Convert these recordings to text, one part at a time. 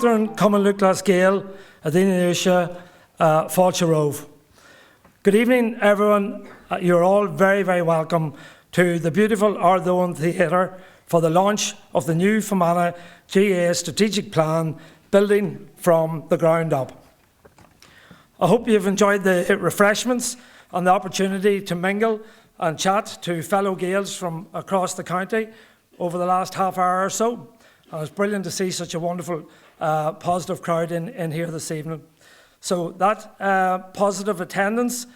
Catherine Cumann Gale, Adina Falcherove. Good evening, everyone. You're all very, very welcome to the beautiful Ardhowen Theatre for the launch of the new Fermanagh GAA strategic plan, building from the ground up. I hope you've enjoyed the refreshments and the opportunity to mingle and chat to fellow Gaels from across the county over the last half hour or so. And it's brilliant to see such a wonderful, positive crowd in here this evening. So that positive attendance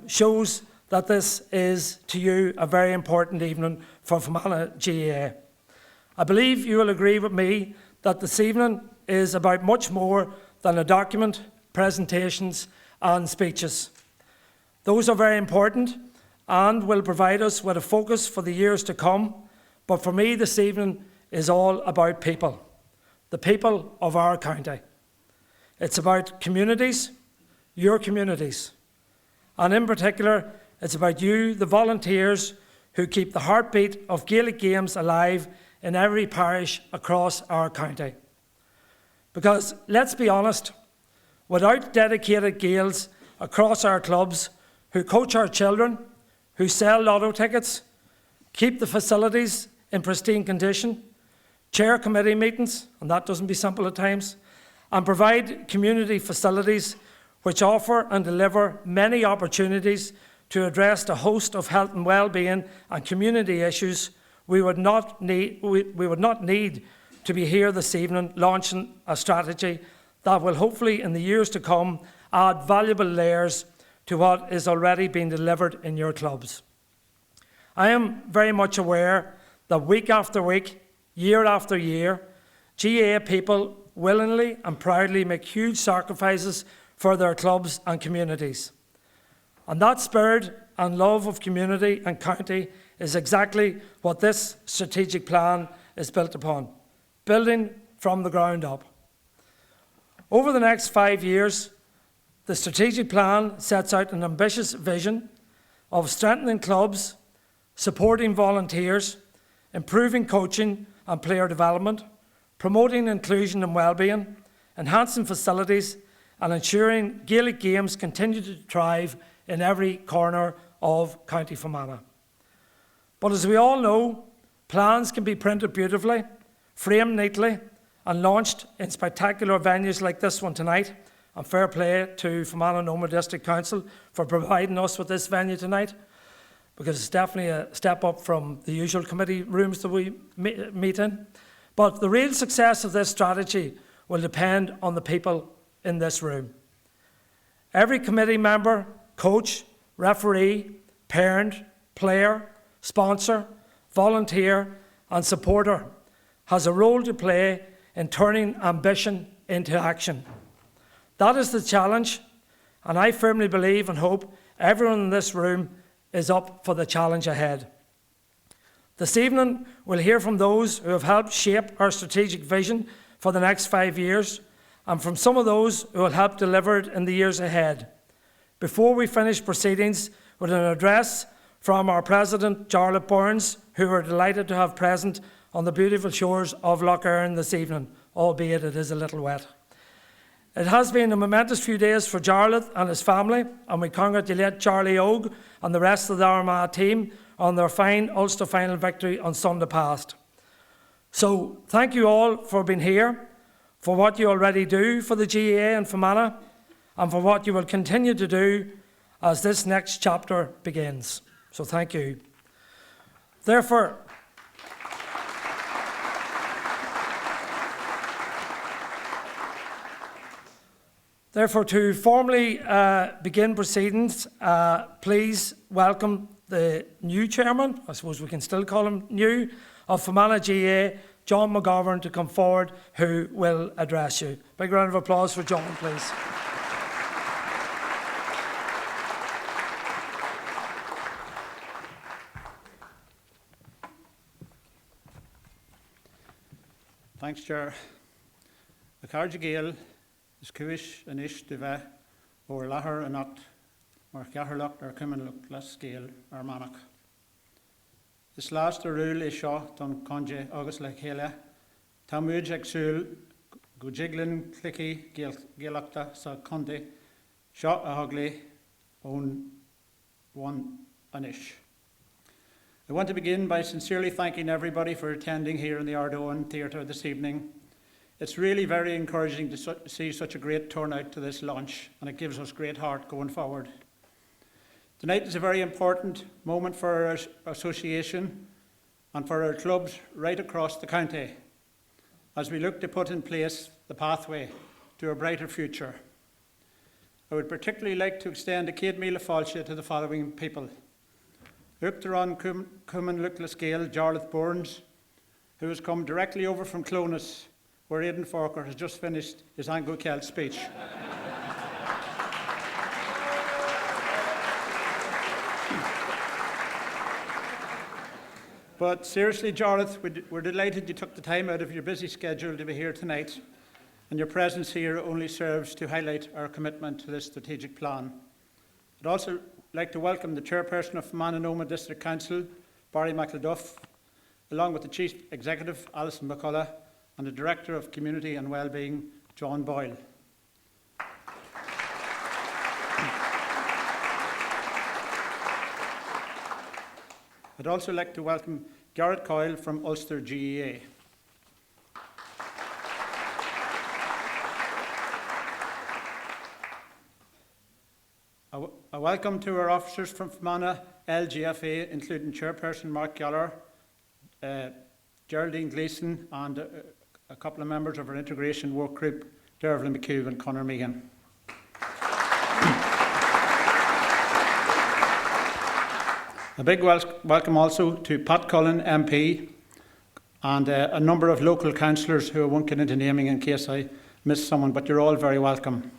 shows that this is, to you, a very important evening for Fermanagh GAA. I believe you will agree with me that this evening is about much more than a document, presentations and speeches. Those are very important and will provide us with a focus for the years to come. But for me this evening is all about people, the people of our county. It's about communities, your communities. And in particular, it's about you, the volunteers, who keep the heartbeat of Gaelic games alive in every parish across our county. Because, let's be honest, without dedicated Gaels across our clubs who coach our children, who sell lotto tickets, keep the facilities in pristine condition, chair committee meetings, and that doesn't be simple at times, and provide community facilities which offer and deliver many opportunities to address a host of health and well-being and community issues, we would not need to be here this evening launching a strategy that will hopefully in the years to come add valuable layers to what is already being delivered in your clubs. I am very much aware that week after week, year after year, GAA people willingly and proudly make huge sacrifices for their clubs and communities. And that spirit and love of community and county is exactly what this strategic plan is built upon, building from the ground up. Over the next 5 years, the strategic plan sets out an ambitious vision of strengthening clubs, supporting volunteers, improving coaching and player development, promoting inclusion and well-being, enhancing facilities, and ensuring Gaelic games continue to thrive in every corner of County Fermanagh. But as we all know, plans can be printed beautifully, framed neatly, and launched in spectacular venues like this one tonight. And fair play to Fermanagh Noma District Council for providing us with this venue tonight, because it's definitely a step up from the usual committee rooms that we meet in. But the real success of this strategy will depend on the people in this room. Every committee member, coach, referee, parent, player, sponsor, volunteer and supporter has a role to play in turning ambition into action. That is the challenge, and I firmly believe and hope everyone in this room is up for the challenge ahead. This evening, we'll hear from those who have helped shape our strategic vision for the next 5 years, and from some of those who will help deliver it in the years ahead. Before we finish proceedings with an address from our President, Jarlath Burns, who we're delighted to have present on the beautiful shores of Lough Erne this evening, albeit it is a little wet. It has been a momentous few days for Jarlath and his family, and we congratulate Charlie Ogue and the rest of the Armagh team on their fine Ulster final victory on Sunday past. So thank you all for being here, for what you already do for the GAA and Fermanagh, and for what you will continue to do as this next chapter begins. So thank you. Therefore, to formally begin proceedings, please welcome the new chairman, I suppose we can still call him new, of Fermanagh GAA, John McGovern, to come forward, who will address you. Big round of applause for John, please. Thanks, Chair. The Fermanagh GAA is Cuish and Ish de Ve, or Lahar and Not, or Gaharluck, or Cumann Las Scale, or Manach. This last rule is shot on Conje August like Hela, Tamuj Exul go jiglin, clicky, gaelachta, sa conde, shot a hugly, own one anish. I want to begin by sincerely thanking everybody for attending here in the Ardhowen Theatre this evening. It's really very encouraging to see such a great turnout to this launch, and it gives us great heart going forward. Tonight is a very important moment for our association and for our clubs right across the county as we look to put in place the pathway to a brighter future. I would particularly like to extend a céad míle fáilte to the following people. Uachtarán Cumann Luclas Gael, Jarlath Burns, who has come directly over from Clonus, where Aidan Forker has just finished his Anglo-Celt speech. But seriously, Jarlath, we're delighted you took the time out of your busy schedule to be here tonight, and your presence here only serves to highlight our commitment to this strategic plan. I'd also like to welcome the chairperson of Fermanagh District Council, Barry McLeduff, along with the Chief Executive, Alison McCullough, and the Director of Community and Wellbeing, John Boyle. I'd also like to welcome Garrett Coyle from Ulster GAA. A welcome to our officers from Fermanagh LGFA, including Chairperson Mark Gallagher, Geraldine Gleeson, and a couple of members of our integration work group, Dervlin McHugh and Conor Meehan. A big welcome also to Pat Cullen MP and a number of local councillors who I won't get into naming in case I miss someone, but you're all very welcome.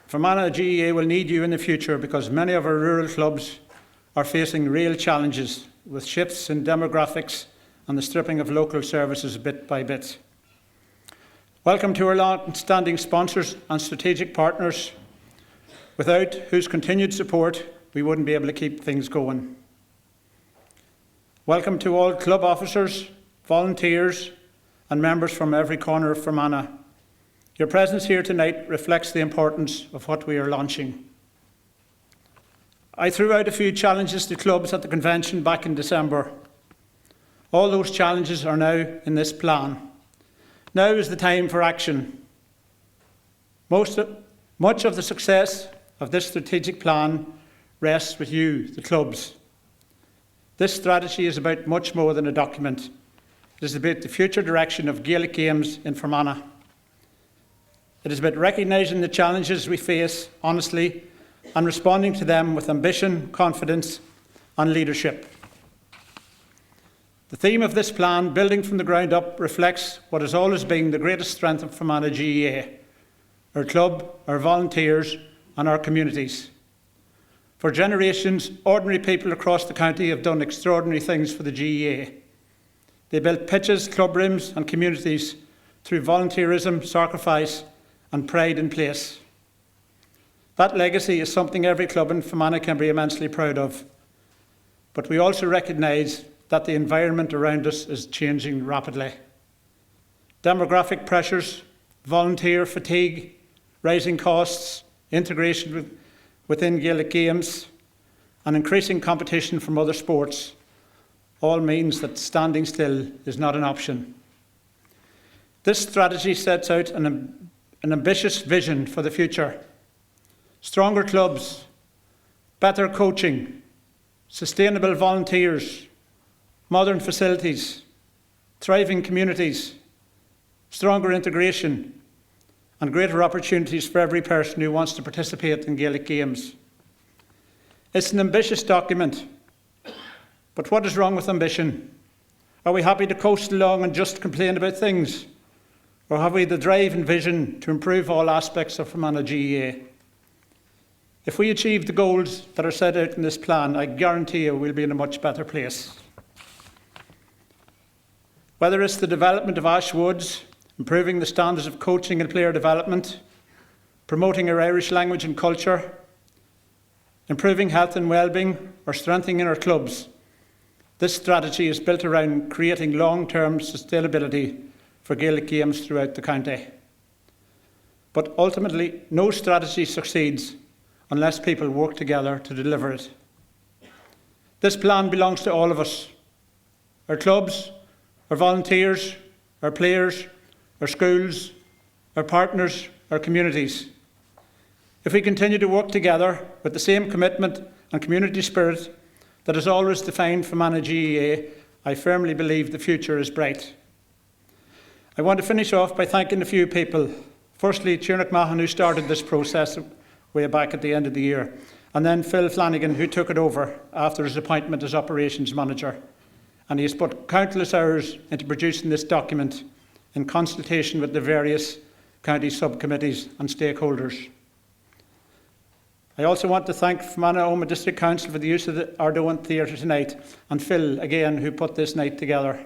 Fermanagh GAA will need you in the future because many of our rural clubs are facing real challenges with shifts in demographics and the stripping of local services bit by bit. Welcome to our long-standing sponsors and strategic partners, without whose continued support we wouldn't be able to keep things going. Welcome to all club officers, volunteers and members from every corner of Fermanagh. Your presence here tonight reflects the importance of what we are launching. I threw out a few challenges to clubs at the convention back in December. All those challenges are now in this plan. Now is the time for action. Much of the success of this strategic plan rests with you, the clubs. This strategy is about much more than a document. It is about the future direction of Gaelic games in Fermanagh. It is about recognising the challenges we face honestly and responding to them with ambition, confidence and leadership. The theme of this plan, building from the ground up, reflects what has always been the greatest strength of Fermanagh GAA, our club, our volunteers and our communities. For generations, ordinary people across the county have done extraordinary things for the GAA. They built pitches, club rooms and communities through volunteerism, sacrifice and pride in place. That legacy is something every club in Fermanagh can be immensely proud of. But we also recognise that the environment around us is changing rapidly. Demographic pressures, volunteer fatigue, rising costs, integration within Gaelic games, and increasing competition from other sports all means that standing still is not an option. This strategy sets out an ambitious vision for the future. Stronger clubs, better coaching, sustainable volunteers, modern facilities, thriving communities, stronger integration, and greater opportunities for every person who wants to participate in Gaelic games. It's an ambitious document, but what is wrong with ambition? Are we happy to coast along and just complain about things? Or have we the drive and vision to improve all aspects of Fermanagh GAA? If we achieve the goals that are set out in this plan, I guarantee you we'll be in a much better place. Whether it's the development of Ash Woods, improving the standards of coaching and player development, promoting our Irish language and culture, improving health and wellbeing, or strengthening our clubs, This strategy is built around creating long-term sustainability for Gaelic games throughout the county. But ultimately, no strategy succeeds unless people work together to deliver it. This plan belongs to all of us, our clubs, our volunteers, our players, our schools, our partners, our communities. If we continue to work together with the same commitment and community spirit that has always defined Fermanagh GAA, I firmly believe the future is bright. I want to finish off by thanking a few people. Firstly, Tiernan Mahan, who started this process way back at the end of the year, and then Phil Flanagan, who took it over after his appointment as operations manager. And he has put countless hours into producing this document in consultation with the various county subcommittees and stakeholders. I also want to thank Fermanagh Omagh District Council for the use of the Ardhowen Theatre tonight, and Phil, again, who put this night together.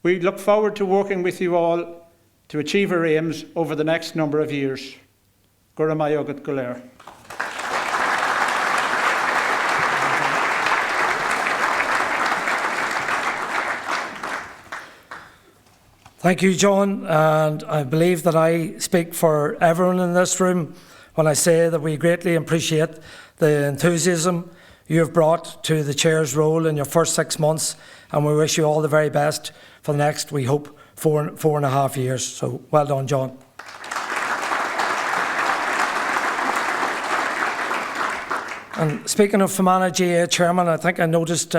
We look forward to working with you all to achieve our aims over the next number of years. Gura Mayogat Gulair. Thank you, John, and I believe that I speak for everyone in this room when I say that we greatly appreciate the enthusiasm you have brought to the chair's role in your first 6 months, and we wish you all the very best for the next, we hope, four and a half years. So well done, John. And speaking of Fermanagh GAA chairman, I think I noticed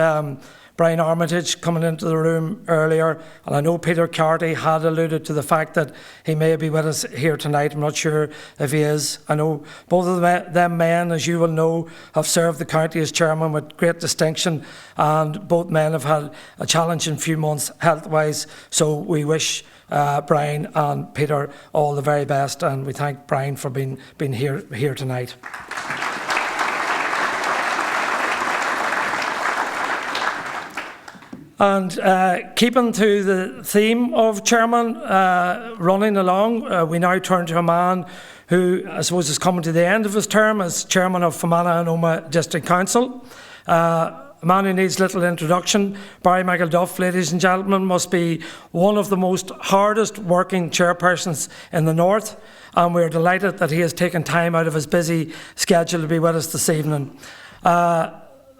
Brian Armitage coming into the room earlier, and I know Peter Carty had alluded to the fact that he may be with us here tonight. I'm not sure if he is. I know both of them men, as you will know, have served the county as chairman with great distinction, and both men have had a challenging few months health-wise, so we wish Brian and Peter all the very best, and we thank Brian for being here tonight. And keeping to the theme of chairman, running along, we now turn to a man who, I suppose, is coming to the end of his term as chairman of Fermanagh and Omagh District Council. A man who needs little introduction. Barry McElduff, ladies and gentlemen, must be one of the most hardest working chairpersons in the north, and we're delighted that he has taken time out of his busy schedule to be with us this evening.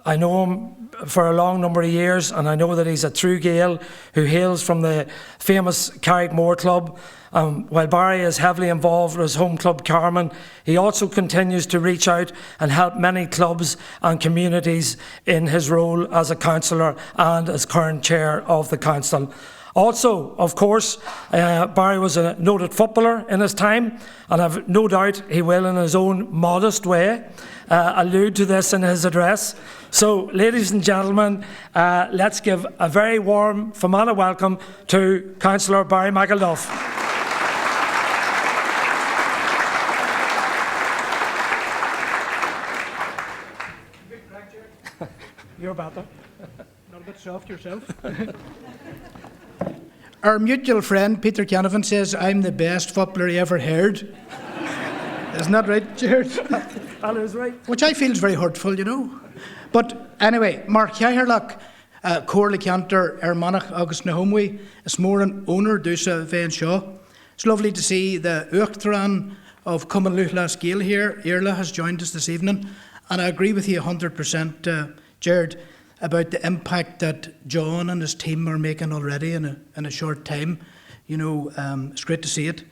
I know him for a long number of years, and I know that he's a true Gael who hails from the famous Carrickmore Club. While Barry is heavily involved with his home club Carman, he also continues to reach out and help many clubs and communities in his role as a councillor and as current chair of the council. Also, of course, Barry was a noted footballer in his time, and I've no doubt he will, in his own modest way, allude to this in his address. So, ladies and gentlemen, let's give a very warm Fermanagh welcome to Councillor Barry McElduff. You're better. Not a bit soft yourself. Our mutual friend Peter Canavan says I'm the best footballer he ever heard. Isn't that right, Jared? That is right. Which I feel is very hurtful, you know. But anyway, Mark Ceathairleach, Cór Cantor, Fermanagh agus na Homwe, is more an owner Dusa Van Shaw. It's lovely to see the Uachtaran of Cummanluchlas Gael here. Irla has joined us this evening, and I agree with you 100%, Jared, about the impact that John and his team are making already in a short time. You know, it's great to see it.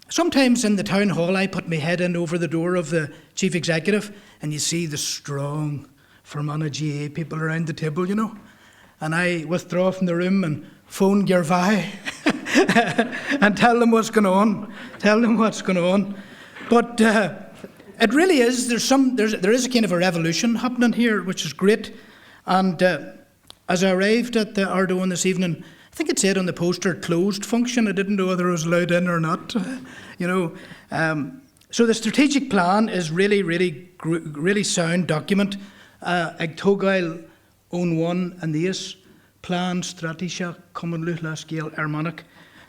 Sometimes in the town hall, I put my head in over the door of the chief executive, and you see the strong Fermanagh GAA people around the table, you know. And I withdraw from the room and phone Gervais and tell them what's going on. But it really is. There is a kind of a revolution happening here, which is great. And as I arrived at the Ardhowen this evening, I think it said on the poster, closed function. I didn't know whether I was allowed in or not, you know. So the strategic plan is really sound document. Ag Tógáil Own One and Níos Plan Strategia Cummanluchlas Gael Fermanagh.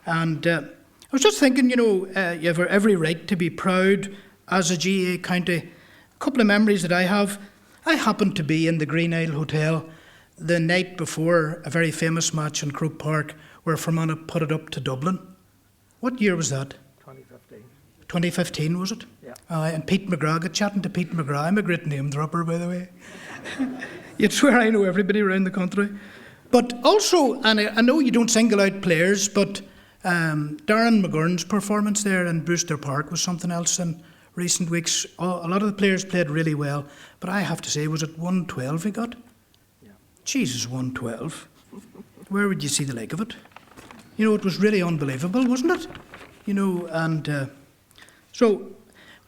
And I was just thinking, you know, you have every right to be proud as a GAA county. A couple of memories that I have. I happened to be in the Green Isle Hotel the night before a very famous match in Croke Park where Fermanagh put it up to Dublin. What year was that? 2015. 2015, was it? Yeah. And Pete McGrath, got chatting to Pete McGrath. I'm a great name dropper, by the way. You'd swear I know everybody around the country. But also, and I know you don't single out players, but Darren McGurn's performance there in Brewster Park was something else in recent weeks. A lot of the players played really well, but I have to say, was it 112 he got? Yeah. Jesus, 112. Where would you see the like of it? You know, it was really unbelievable, wasn't it? You know, and so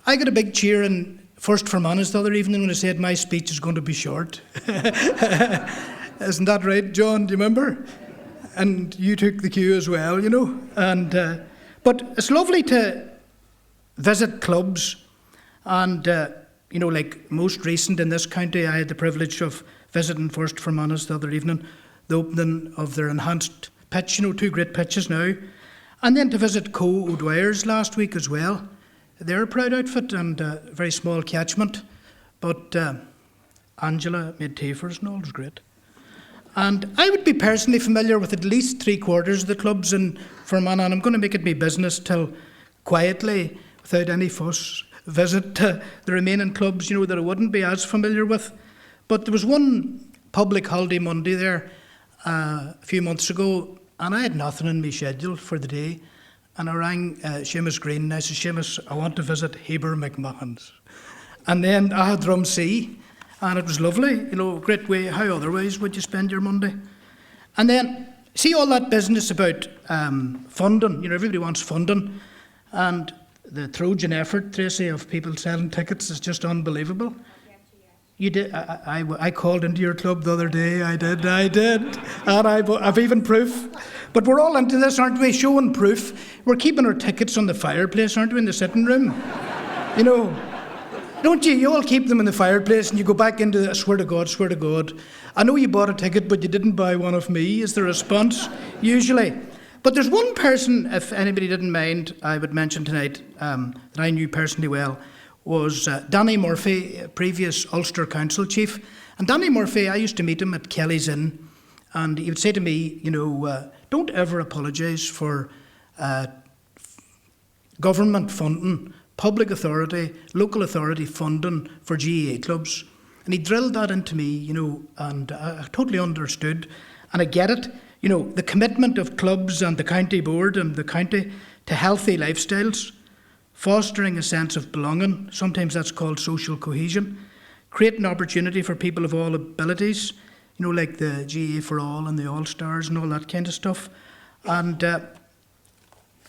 I got a big cheer in First Fermanagh the other evening when I said my speech is going to be short. Isn't that right, John? Do you remember? And you took the cue as well, you know. And but it's lovely to visit clubs, and you know, like most recent in this county, I had the privilege of visiting First Fermanagh the other evening, the opening of their enhanced pitch, you know, 2 great pitches now, and then to visit Co O'Dwyer's last week as well. They're a proud outfit and a very small catchment, but Angela made tea for us and all, it was great. And I would be personally familiar with at least 3/4 of the clubs in Fermanagh, and I'm going to make it my business till quietly, without any fuss, visit the remaining clubs, you know, that I wouldn't be as familiar with. But there was one public holiday Monday there a few months ago, and I had nothing in my schedule for the day. And I rang Seamus Green, and I said, Seamus, I want to visit Heber McMahon's. And then I had Drumsea, and it was lovely, you know, great way. How otherwise would you spend your Monday? And then, see all that business about funding, you know, everybody wants funding. And the Trojan effort, Tracy, of people selling tickets is just unbelievable. You did. I called into your club the other day. I did. And I've even proof. But we're all into this, aren't we? Showing proof. We're keeping our tickets on the fireplace, aren't we, in the sitting room? You know, don't you? You all keep them in the fireplace and you go back into the, swear to God. I know you bought a ticket, but you didn't buy one of me, is the response, usually. But there's one person, if anybody didn't mind, I would mention tonight, that I knew personally well, was Danny Murphy, previous Ulster Council Chief. And Danny Murphy, I used to meet him at Kelly's Inn, and he would say to me, you know, don't ever apologise for government funding, public authority, local authority funding for GAA clubs. And he drilled that into me, you know, and I totally understood, and I get it. You know, the commitment of clubs and the county board and the county to healthy lifestyles, fostering a sense of belonging, sometimes that's called social cohesion, creating opportunity for people of all abilities, you know, like the GAA for All and the All-Stars and all that kind of stuff. And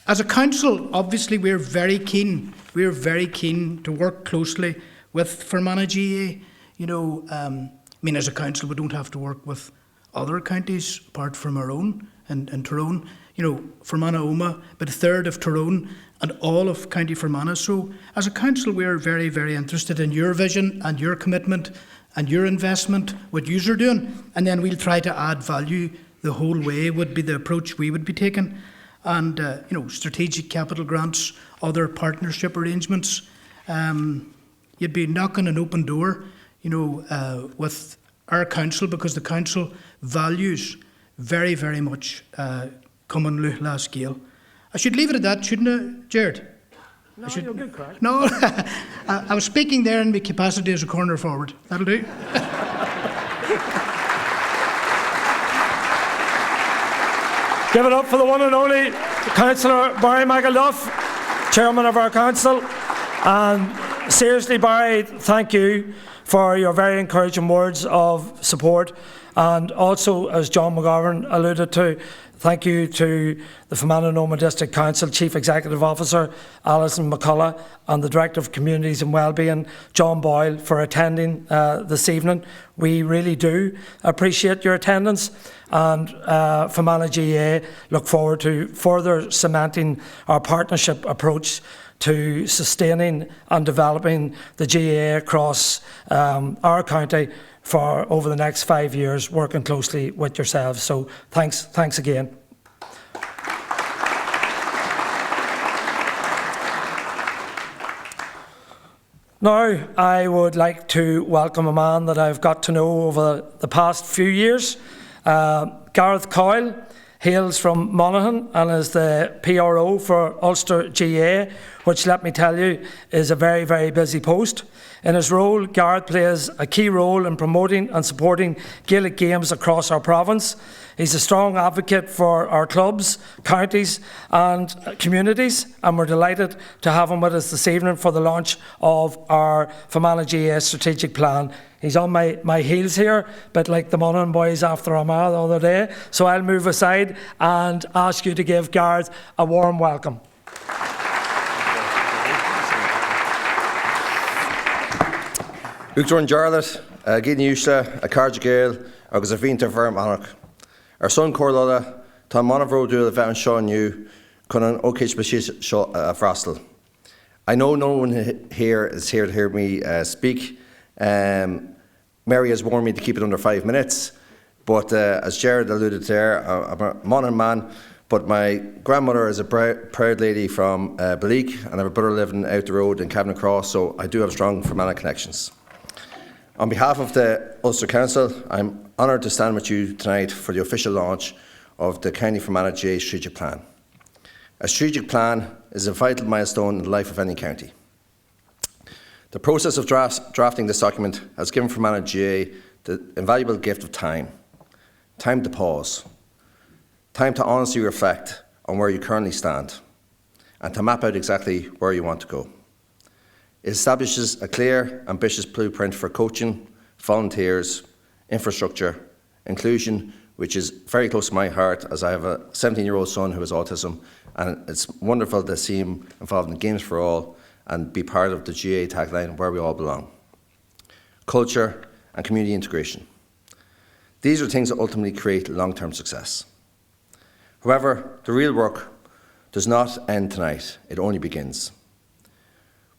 as a council, obviously we're very keen to work closely with Fermanagh GAA. You know, I mean, as a council, we don't have to work with other counties apart from our own and Tyrone. You know, Fermanagh Oma, but a third of Tyrone and all of County Fermanagh. So as a council, we're very, very interested in your vision and your commitment and your investment, what you're doing. And then we'll try to add value the whole way would be the approach we would be taking. And, you know, strategic capital grants, other partnership arrangements. You'd be knocking an open door, you know, with our council, because the council values very, very much Common Luhla scale. I should leave it at that, shouldn't I, Jared? No, you're good, Craig. No, I was speaking there in my capacity as a corner forward. That'll do. Give it up for the one and only Councillor Barry McElduff, Chairman of our Council. And seriously, Barry, thank you for your very encouraging words of support. And also, as John McGovern alluded to, thank you to the Fermanagh Noma District Council Chief Executive Officer Alison McCullough and the Director of Communities and Wellbeing John Boyle for attending this evening. We really do appreciate your attendance, and Fermanagh GAA look forward to further cementing our partnership approach to sustaining and developing the GAA across our county for over the next 5 years, working closely with yourselves. So thanks again. Now, I would like to welcome a man that I've got to know over the past few years. Gareth Coyle hails from Monaghan and is the PRO for Ulster GAA, which, let me tell you, is a very, very busy post. In his role, Gareth plays a key role in promoting and supporting Gaelic games across our province. He's a strong advocate for our clubs, counties and communities, and we're delighted to have him with us this evening for the launch of our Fermanagh GAA strategic plan. He's on my heels here, a bit like the Monaghan boys after Armagh the other day, so I'll move aside and ask you to give Gareth a warm welcome. Uachtaráin Jarlath, Gin Uisle, a Carja Gael, agus a Vinta Fermanagh. Our son Corlola, Tom Monavro Dul, Van Sean New, Conan Okich Bashis Frostel. I know no one here is here to hear me speak. Mary has warned me to keep it under 5 minutes, but as Jared alluded there, I'm a Monaghan man, but my grandmother is a proud lady from Balik, and I have a brother living out the road in Cabinet Cross, so I do have strong Fermanagh connections. On behalf of the Ulster Council, I'm honoured to stand with you tonight for the official launch of the County Fermanagh GAA strategic plan. A strategic plan is a vital milestone in the life of any county. The process of drafting this document has given Fermanagh GAA the invaluable gift of time. Time to pause. Time to honestly reflect on where you currently stand and to map out exactly where you want to go. It establishes a clear, ambitious blueprint for coaching, volunteers, infrastructure, inclusion, which is very close to my heart as I have a 17-year-old son who has autism, and it's wonderful to see him involved in Games for All and be part of the GAA tagline, where we all belong. Culture and community integration. These are things that ultimately create long-term success. However, the real work does not end tonight, it only begins.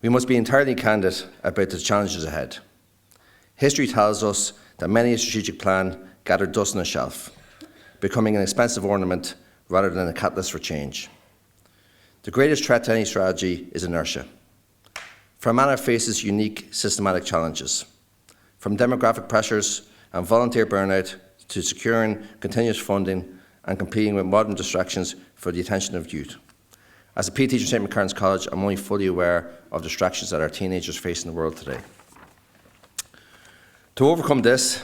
We must be entirely candid about the challenges ahead. History tells us that many a strategic plan gathered dust on a shelf, becoming an expensive ornament rather than a catalyst for change. The greatest threat to any strategy is inertia. Fermanagh faces unique systematic challenges, from demographic pressures and volunteer burnout to securing continuous funding and competing with modern distractions for the attention of youth. As a PE teacher at St. Macarons College, I'm only fully aware of distractions that our teenagers face in the world today. To overcome this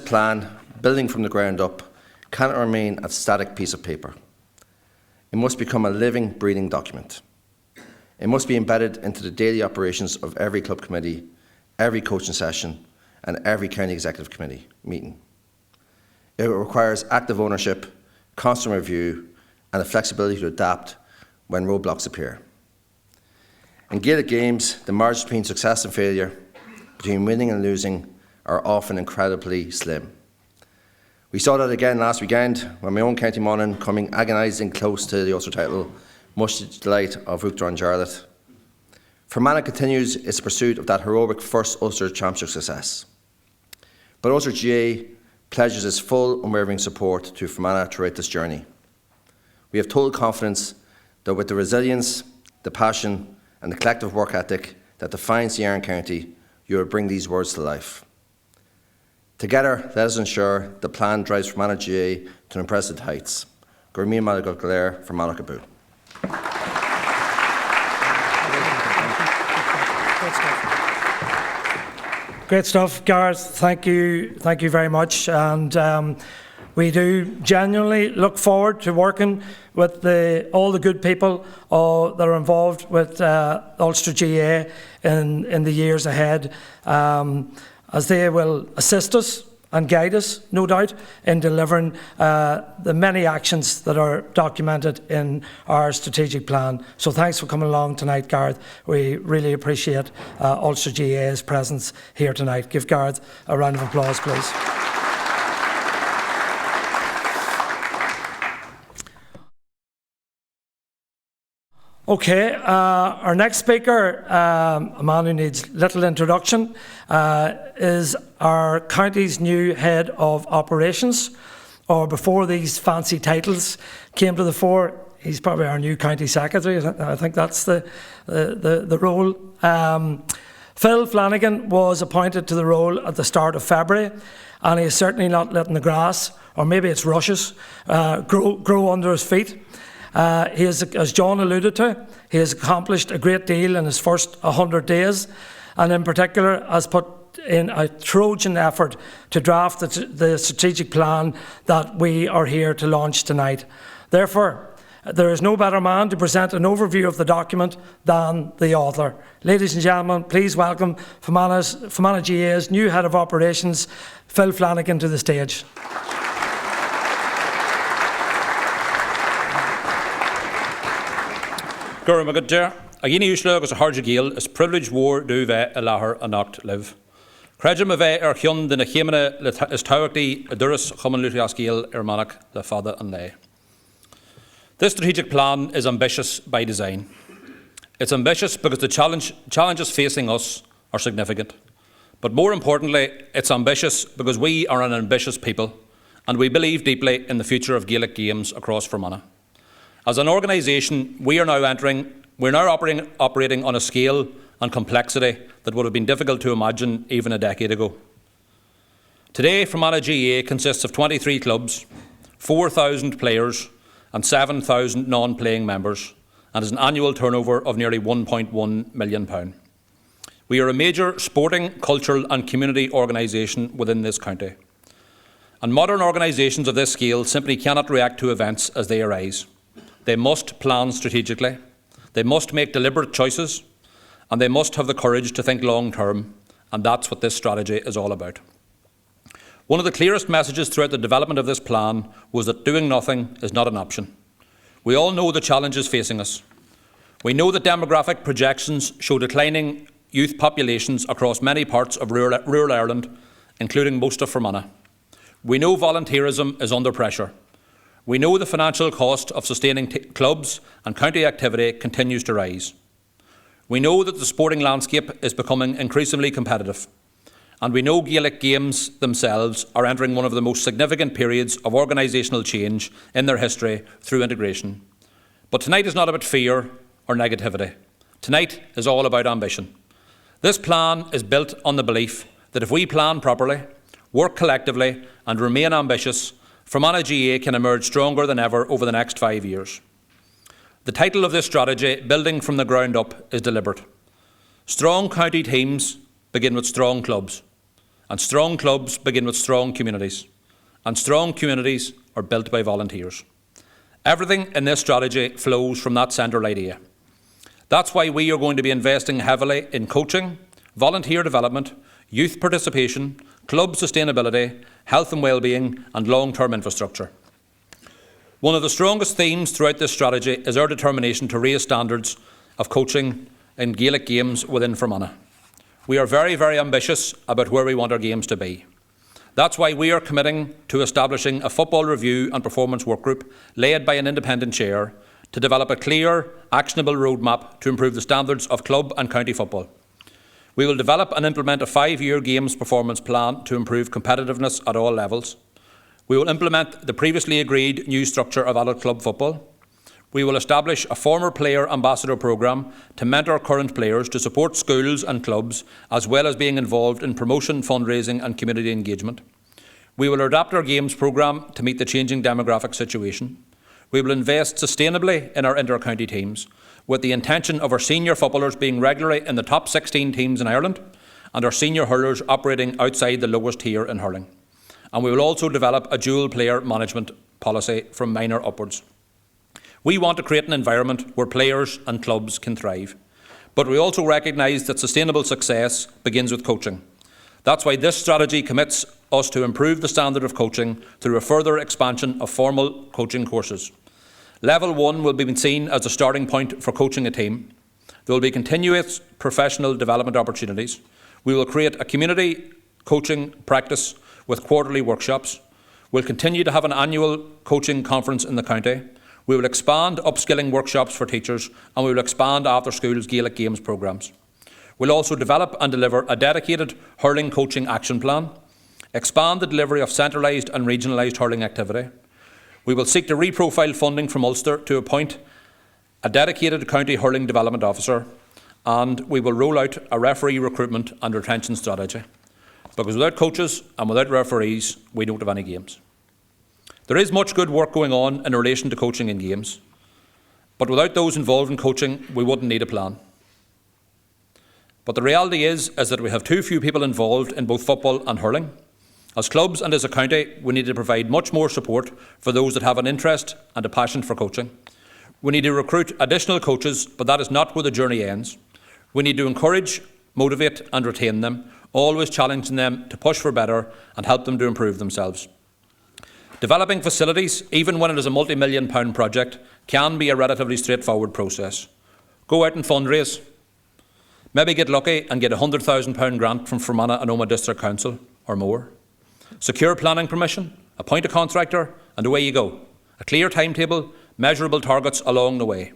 plan, building from the ground up, cannot remain a static piece of paper. It must become a living, breathing document. It must be embedded into the daily operations of every club committee, every coaching session, and every county executive committee meeting. It requires active ownership, constant review, and the flexibility to adapt when roadblocks appear. In Gaelic games, the margins between success and failure, between winning and losing, are often incredibly slim. We saw that again last weekend when my own County Monaghan, coming agonising close to the Ulster title, much to the delight of Uachtaráin Jarlath. Fermanagh continues its pursuit of that heroic first Ulster Championship success. But Ulster GAA pledges its full unwavering support to Fermanagh throughout this journey. We have total confidence that with the resilience, the passion and the collective work ethic that defines the Iron County, you will bring these words to life. Together, let us ensure the plan drives Fermanagh GAA to impressive heights. Gurmia Malagal Galer for Malach Abu. Great stuff, Gareth. Thank you very much. And we do genuinely look forward to working with all the good people that are involved with Ulster GAA in the years ahead, as they will assist us and guide us, no doubt, in delivering the many actions that are documented in our strategic plan. So thanks for coming along tonight, Gareth. We really appreciate Ulster GAA's presence here tonight. Give Gareth a round of applause, please. Okay, our next speaker, a man who needs little introduction, is our county's new head of operations, or before these fancy titles came to the fore, he's probably our new county secretary. I think that's the role. Phil Flanagan was appointed to the role at the start of February, and he is certainly not letting the grass, or maybe it's rushes, grow under his feet. He has, as John alluded to, he has accomplished a great deal in his first 100 days, and in particular has put in a Trojan effort to draft the strategic plan that we are here to launch tonight. Therefore, there is no better man to present an overview of the document than the author. Ladies and gentlemen, please welcome Fermanagh GAA's new Head of Operations, Phil Flanagan, to the stage. Gurra magad dear, a yini ushla agus a Ardhowen GAA is privileged war do ve a lahar a nacht live. Credium ave hyun din a chimene is tauachdi a durus common lutrias GAA Fermanagh the father and lay. This strategic plan is ambitious by design. It's ambitious because the challenges facing us are significant. But more importantly, it's ambitious because we are an ambitious people and we believe deeply in the future of Gaelic games across Fermanagh. As an organisation, we're now operating on a scale and complexity that would have been difficult to imagine even a decade ago. Today, Fermanagh GAA consists of 23 clubs, 4,000 players and 7,000 non-playing members, and has an annual turnover of nearly £1.1 million. We are a major sporting, cultural and community organisation within this county. And modern organisations of this scale simply cannot react to events as they arise. They must plan strategically, they must make deliberate choices, and they must have the courage to think long term, and that's what this strategy is all about. One of the clearest messages throughout the development of this plan was that doing nothing is not an option. We all know the challenges facing us. We know that demographic projections show declining youth populations across many parts of rural Ireland, including most of Fermanagh. We know volunteerism is under pressure. We know the financial cost of sustaining clubs and county activity continues to rise. We know that the sporting landscape is becoming increasingly competitive. And we know Gaelic games themselves are entering one of the most significant periods of organisational change in their history through integration. But tonight is not about fear or negativity. Tonight is all about ambition. This plan is built on the belief that if we plan properly, work collectively and remain ambitious, Fermanagh GAA can emerge stronger than ever over the next 5 years. The title of this strategy, Building from the Ground Up, is deliberate. Strong county teams begin with strong clubs. And strong clubs begin with strong communities. And strong communities are built by volunteers. Everything in this strategy flows from that central idea. That's why we are going to be investing heavily in coaching, volunteer development, youth participation, club sustainability, health and well-being, and long-term infrastructure. One of the strongest themes throughout this strategy is our determination to raise standards of coaching in Gaelic games within Fermanagh. We are very, very ambitious about where we want our games to be. That's why we are committing to establishing a football review and performance work group led by an independent chair to develop a clear, actionable roadmap to improve the standards of club and county football. We will develop and implement a 5-year games performance plan to improve competitiveness at all levels. We will implement the previously agreed new structure of adult club football. We will establish a former player ambassador programme to mentor current players to support schools and clubs, as well as being involved in promotion, fundraising and community engagement. We will adapt our games programme to meet the changing demographic situation. We will invest sustainably in our inter-county teams, with the intention of our senior footballers being regularly in the top 16 teams in Ireland and our senior hurlers operating outside the lowest tier in hurling. And we will also develop a dual player management policy from minor upwards. We want to create an environment where players and clubs can thrive. But we also recognise that sustainable success begins with coaching. That's why this strategy commits us to improve the standard of coaching through a further expansion of formal coaching courses. Level 1 will be seen as a starting point for coaching a team. There will be continuous professional development opportunities. We will create a community coaching practice with quarterly workshops. We'll continue to have an annual coaching conference in the county. We will expand upskilling workshops for teachers, and we will expand after-schools Gaelic games programmes. We'll also develop and deliver a dedicated hurling coaching action plan, expand the delivery of centralised and regionalised hurling activity. We will seek to reprofile funding from Ulster to appoint a dedicated county hurling development officer, and we will roll out a referee recruitment and retention strategy, because without coaches and without referees, we don't have any games. There is much good work going on in relation to coaching in games, but without those involved in coaching, we wouldn't need a plan. But the reality is that we have too few people involved in both football and hurling. As clubs and as a county, we need to provide much more support for those that have an interest and a passion for coaching. We need to recruit additional coaches, but that is not where the journey ends. We need to encourage, motivate and retain them, always challenging them to push for better and help them to improve themselves. Developing facilities, even when it is a multi-million-pound project, can be a relatively straightforward process. Go out and fundraise. Maybe get lucky and get a £100,000 grant from Fermanagh and Omagh District Council or more. Secure planning permission, appoint a contractor, and away you go. A clear timetable, measurable targets along the way.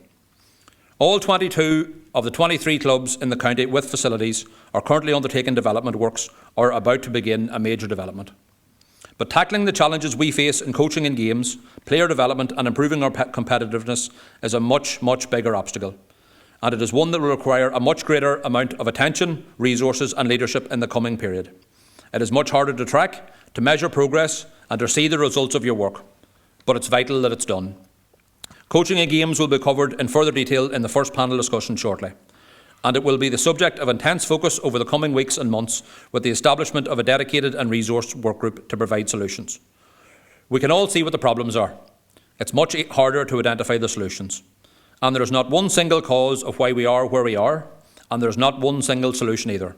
All 22 of the 23 clubs in the county with facilities are currently undertaking development works or about to begin a major development. But tackling the challenges we face in coaching in games, player development and improving our competitiveness is a much, much bigger obstacle. And it is one that will require a much greater amount of attention, resources and leadership in the coming period. It is much harder to track, to measure progress and to see the results of your work. But it's vital that it's done. Coaching in games will be covered in further detail in the first panel discussion shortly. And it will be the subject of intense focus over the coming weeks and months with the establishment of a dedicated and resourced work group to provide solutions. We can all see what the problems are. It's much harder to identify the solutions. And there is not one single cause of why we are where we are, and there is not one single solution either.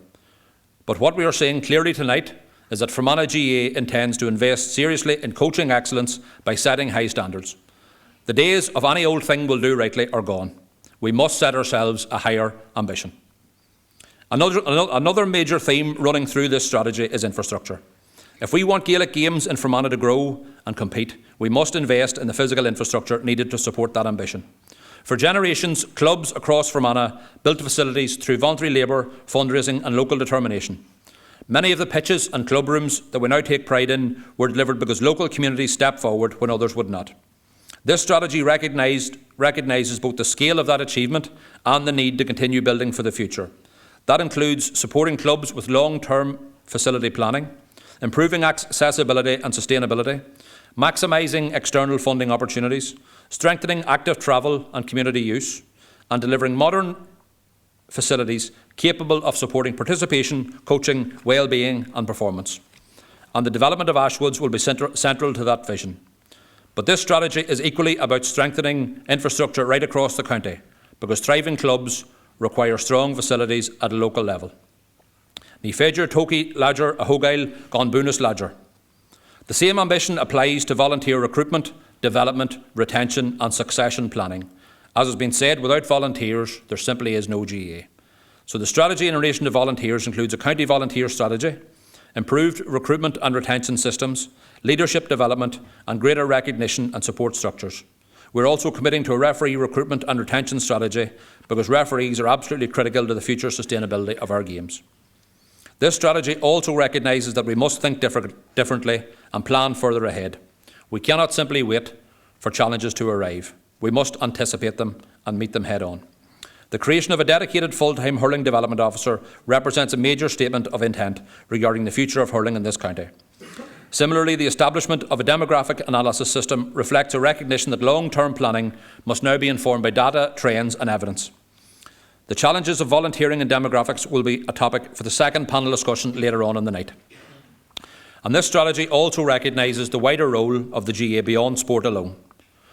But what we are saying clearly tonight is that Fermanagh GAA intends to invest seriously in coaching excellence by setting high standards. The days of any old thing will do rightly are gone. We must set ourselves a higher ambition. Another major theme running through this strategy is infrastructure. If we want Gaelic games in Fermanagh to grow and compete, we must invest in the physical infrastructure needed to support that ambition. For generations, clubs across Fermanagh built facilities through voluntary labour, fundraising and local determination. Many of the pitches and club rooms that we now take pride in were delivered because local communities stepped forward when others would not. This strategy recognises both the scale of that achievement and the need to continue building for the future. That includes supporting clubs with long-term facility planning, improving accessibility and sustainability, maximising external funding opportunities, strengthening active travel and community use, and delivering modern facilities capable of supporting participation, coaching, well-being and performance. And the development of Ashwoods will be central to that vision. But this strategy is equally about strengthening infrastructure right across the county, because thriving clubs require strong facilities at a local level. Ní féidir tócaí láidir a thógáil gan búnas láidir. The same ambition applies to volunteer recruitment, development, retention and succession planning. As has been said, without volunteers, there simply is no GAA. So the strategy in relation to volunteers includes a county volunteer strategy, improved recruitment and retention systems, leadership development and greater recognition and support structures. We're also committing to a referee recruitment and retention strategy because referees are absolutely critical to the future sustainability of our games. This strategy also recognises that we must think differently and plan further ahead. We cannot simply wait for challenges to arrive. We must anticipate them and meet them head on. The creation of a dedicated full-time hurling development officer represents a major statement of intent regarding the future of hurling in this county. Similarly, the establishment of a demographic analysis system reflects a recognition that long-term planning must now be informed by data, trends and evidence. The challenges of volunteering and demographics will be a topic for the second panel discussion later on in the night. And this strategy also recognises the wider role of the GAA beyond sport alone.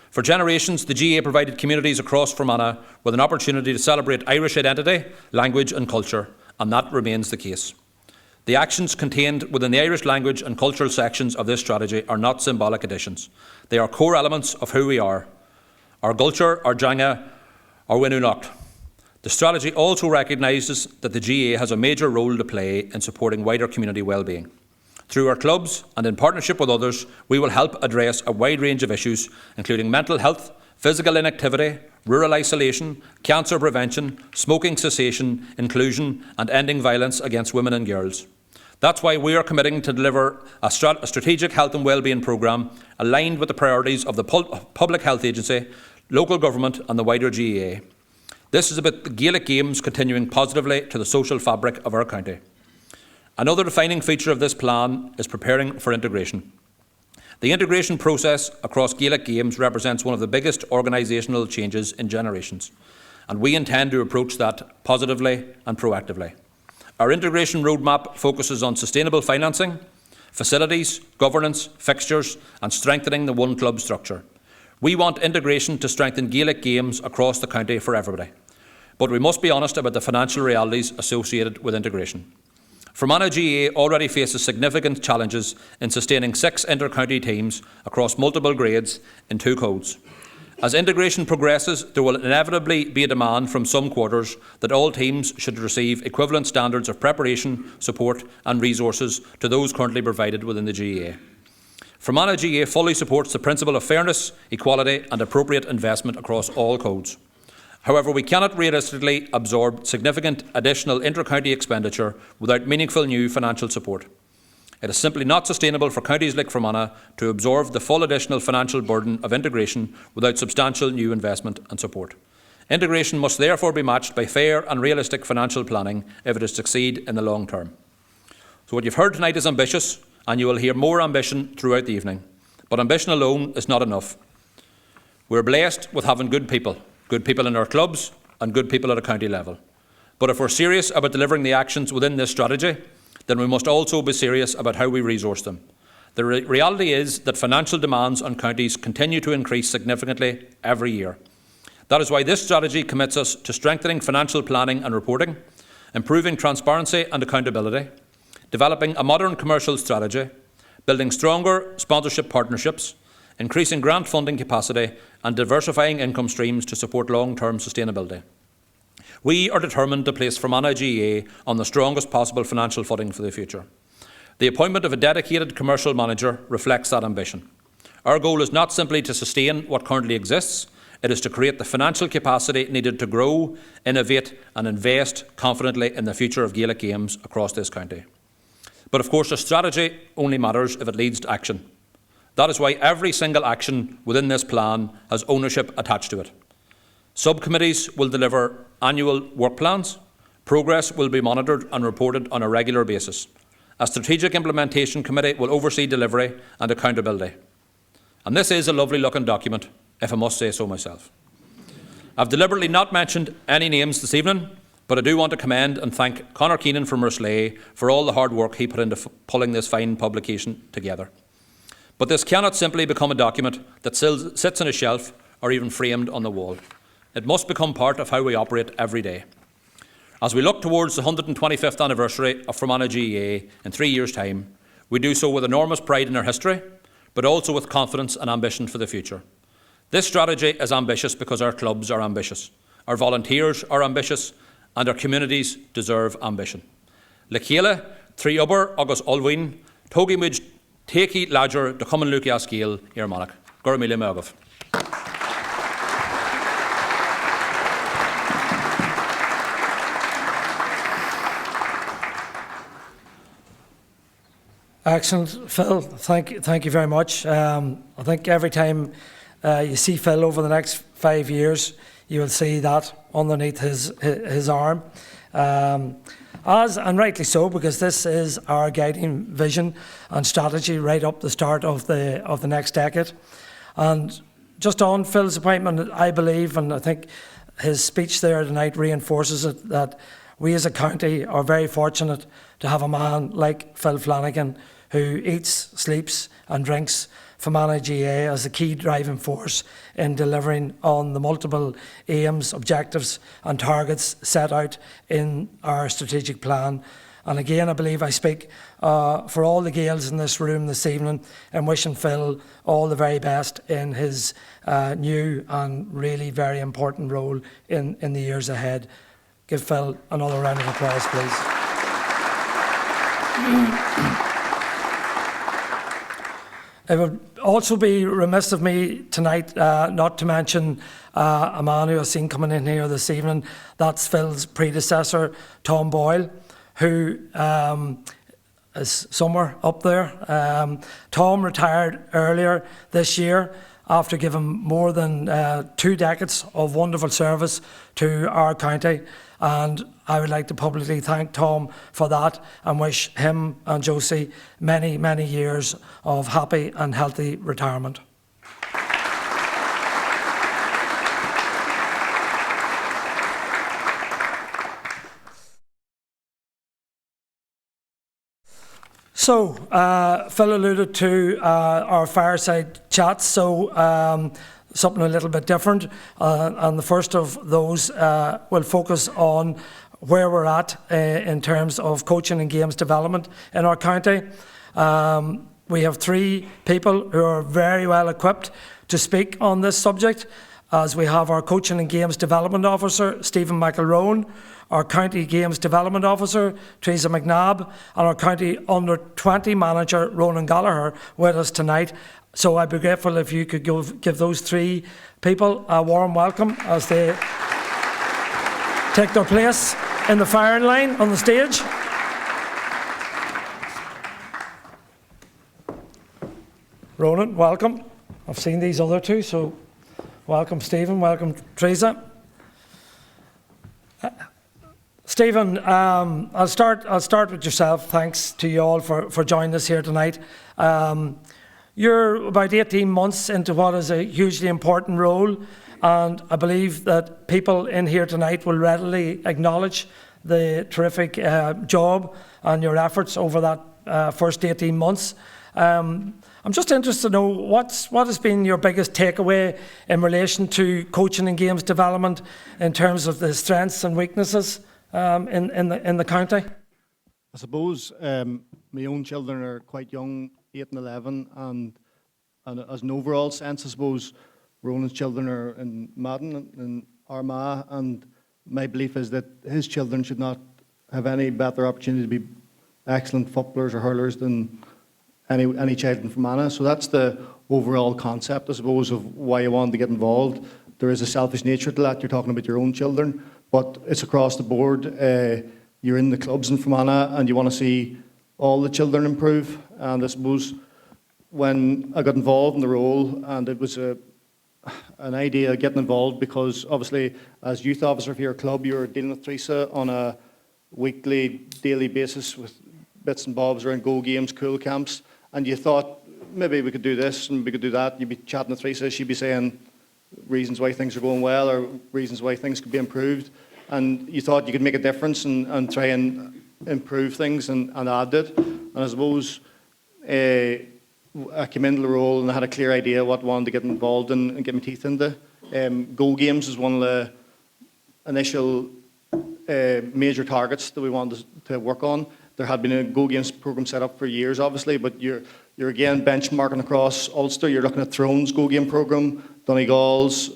For generations, the GAA provided communities across Fermanagh with an opportunity to celebrate Irish identity, language and culture, and that remains the case. The actions contained within the Irish language and cultural sections of this strategy are not symbolic additions. They are core elements of who we are. Our culture, our janga, our winunacht. The strategy also recognises that the GAA has a major role to play in supporting wider community well-being. Through our clubs and in partnership with others, we will help address a wide range of issues, including mental health, physical inactivity, rural isolation, cancer prevention, smoking cessation, inclusion and ending violence against women and girls. That's why we are committing to deliver a strategic health and wellbeing programme aligned with the priorities of the Public Health Agency, local government and the wider GAA. This is about the Gaelic Games continuing positively to the social fabric of our county. Another defining feature of this plan is preparing for integration. The integration process across Gaelic Games represents one of the biggest organisational changes in generations, and we intend to approach that positively and proactively. Our integration roadmap focuses on sustainable financing, facilities, governance, fixtures, and strengthening the one club structure. We want integration to strengthen Gaelic Games across the county for everybody, but we must be honest about the financial realities associated with integration. Fermanagh GAA already faces significant challenges in sustaining 6 inter-county teams across multiple grades in 2 codes. As integration progresses, there will inevitably be a demand from some quarters that all teams should receive equivalent standards of preparation, support and resources to those currently provided within the GAA. Fermanagh GAA fully supports the principle of fairness, equality and appropriate investment across all codes. However, we cannot realistically absorb significant additional inter-county expenditure without meaningful new financial support. It is simply not sustainable for counties like Fermanagh to absorb the full additional financial burden of integration without substantial new investment and support. Integration must therefore be matched by fair and realistic financial planning if it is to succeed in the long term. So what you've heard tonight is ambitious, and you will hear more ambition throughout the evening. But ambition alone is not enough. We're blessed with having good people in our clubs and good people at a county level. But if we're serious about delivering the actions within this strategy, then we must also be serious about how we resource them. The reality is that financial demands on counties continue to increase significantly every year. That is why this strategy commits us to strengthening financial planning and reporting, improving transparency and accountability, developing a modern commercial strategy, building stronger sponsorship partnerships, increasing grant funding capacity and diversifying income streams to support long-term sustainability. We are determined to place Fermanagh GAA on the strongest possible financial footing for the future. The appointment of a dedicated commercial manager reflects that ambition. Our goal is not simply to sustain what currently exists, it is to create the financial capacity needed to grow, innovate and invest confidently in the future of Gaelic Games across this county. But of course, a strategy only matters if it leads to action. That is why every single action within this plan has ownership attached to it. Subcommittees will deliver annual work plans. Progress will be monitored and reported on a regular basis. A strategic implementation committee will oversee delivery and accountability. And this is a lovely looking document, if I must say so myself. I've deliberately not mentioned any names this evening, but I do want to commend and thank Conor Keenan from Ruslay for all the hard work he put into pulling this fine publication together. But this cannot simply become a document that sits on a shelf or even framed on the wall. It must become part of how we operate every day. As we look towards the 125th anniversary of Fermanagh GAA in 3 years' time, we do so with enormous pride in our history, but also with confidence and ambition for the future. This strategy is ambitious because our clubs are ambitious, our volunteers are ambitious, and our communities deserve ambition. Lechéile, trí obair agus olbhain, tógimid Takey Ladger de Cumann Lucas Gael Fermanagh. Gur míle magah. Excellent, Phil. Thank you very much. I think every time you see Phil over the next 5 years, you will see that underneath his arm. And rightly so, because this is our guiding vision and strategy right up the start of the next decade. And just on Phil's appointment, I believe, and I think his speech there tonight reinforces it, that we as a county are very fortunate to have a man like Phil Flanagan who eats, sleeps and drinks Fermanagh GAA as a key driving force in delivering on the multiple aims, objectives and targets set out in our strategic plan. And again, I believe I speak for all the Gaels in this room this evening in wishing Phil all the very best in his new and really very important role in the years ahead. Give Phil another round of applause, please. It would also be remiss of me tonight not to mention a man who I've seen coming in here this evening. That's Phil's predecessor, Tom Boyle, who is somewhere up there. Tom retired earlier this year, after giving more than 2 decades of wonderful service to our county. And I would like to publicly thank Tom for that and wish him and Josie many, many years of happy and healthy retirement. So, Phil alluded to our fireside chats, so something a little bit different. And the first of those will focus on where we're at in terms of coaching and games development in our county. We have 3 people who are very well equipped to speak on this subject, as we have our Coaching and Games Development Officer, Stephen McElrowan, our County Games Development Officer, Teresa McNabb, and our County Under-20 Manager, Ronan Gallagher, with us tonight. So I'd be grateful if you could give those 3 people a warm welcome as they take their place in the firing line on the stage. Ronan, welcome. I've seen these other 2, so welcome Stephen, welcome Teresa. Stephen, I'll start with yourself. Thanks to you all for joining us here tonight. You're about 18 months into what is a hugely important role, and I believe that people in here tonight will readily acknowledge the terrific job and your efforts over that first 18 months. I'm just interested to know what has been your biggest takeaway in relation to coaching and games development in terms of the strengths and weaknesses in the county? I suppose my own children are quite young, 8 and 11, and as an overall sense, I suppose Ronan's children are in Madden and Armagh, and my belief is that his children should not have any better opportunity to be excellent footballers or hurlers than any child in Fermanagh. So that's the overall concept, I suppose, of why I wanted to get involved. There is a selfish nature to that. You're talking about your own children, but it's across the board. You're in the clubs in Fermanagh and you want to see all the children improve. And I suppose when I got involved in the role, and it was an idea of getting involved because obviously as youth officer for your club, you're dealing with Teresa on a weekly, daily basis with bits and bobs around Go Games, cool camps, and you thought maybe we could do this and we could do that. You'd be chatting to Teresa, she'd be saying reasons why things are going well or reasons why things could be improved, and you thought you could make a difference and try and improve things and add it. And I suppose I came into the role and I had a clear idea what I wanted to get involved in and get my teeth into. Go Games is one of the initial major targets that we wanted to work on. There had been a Go Games programme set up for years, obviously, but you're again benchmarking across Ulster. You're looking at Thrones Go Game programme, Donegal's,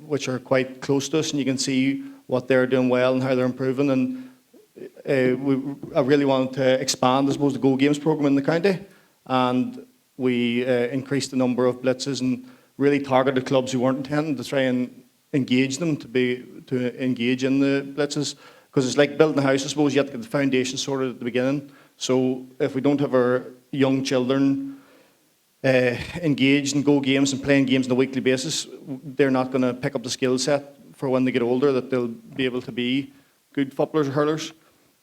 which are quite close to us, and you can see what they're doing well and how they're improving. And I really wanted to expand, I suppose, the Go Games programme in the county, and we increased the number of blitzes and really targeted clubs who weren't intending to try and engage them to engage in the blitzes. Because it's like building a house, I suppose, you have to get the foundation sorted at the beginning. So if we don't have our young children engaged in Go Games and playing games on a weekly basis, they're not going to pick up the skill set for when they get older that they'll be able to be good footballers or hurlers.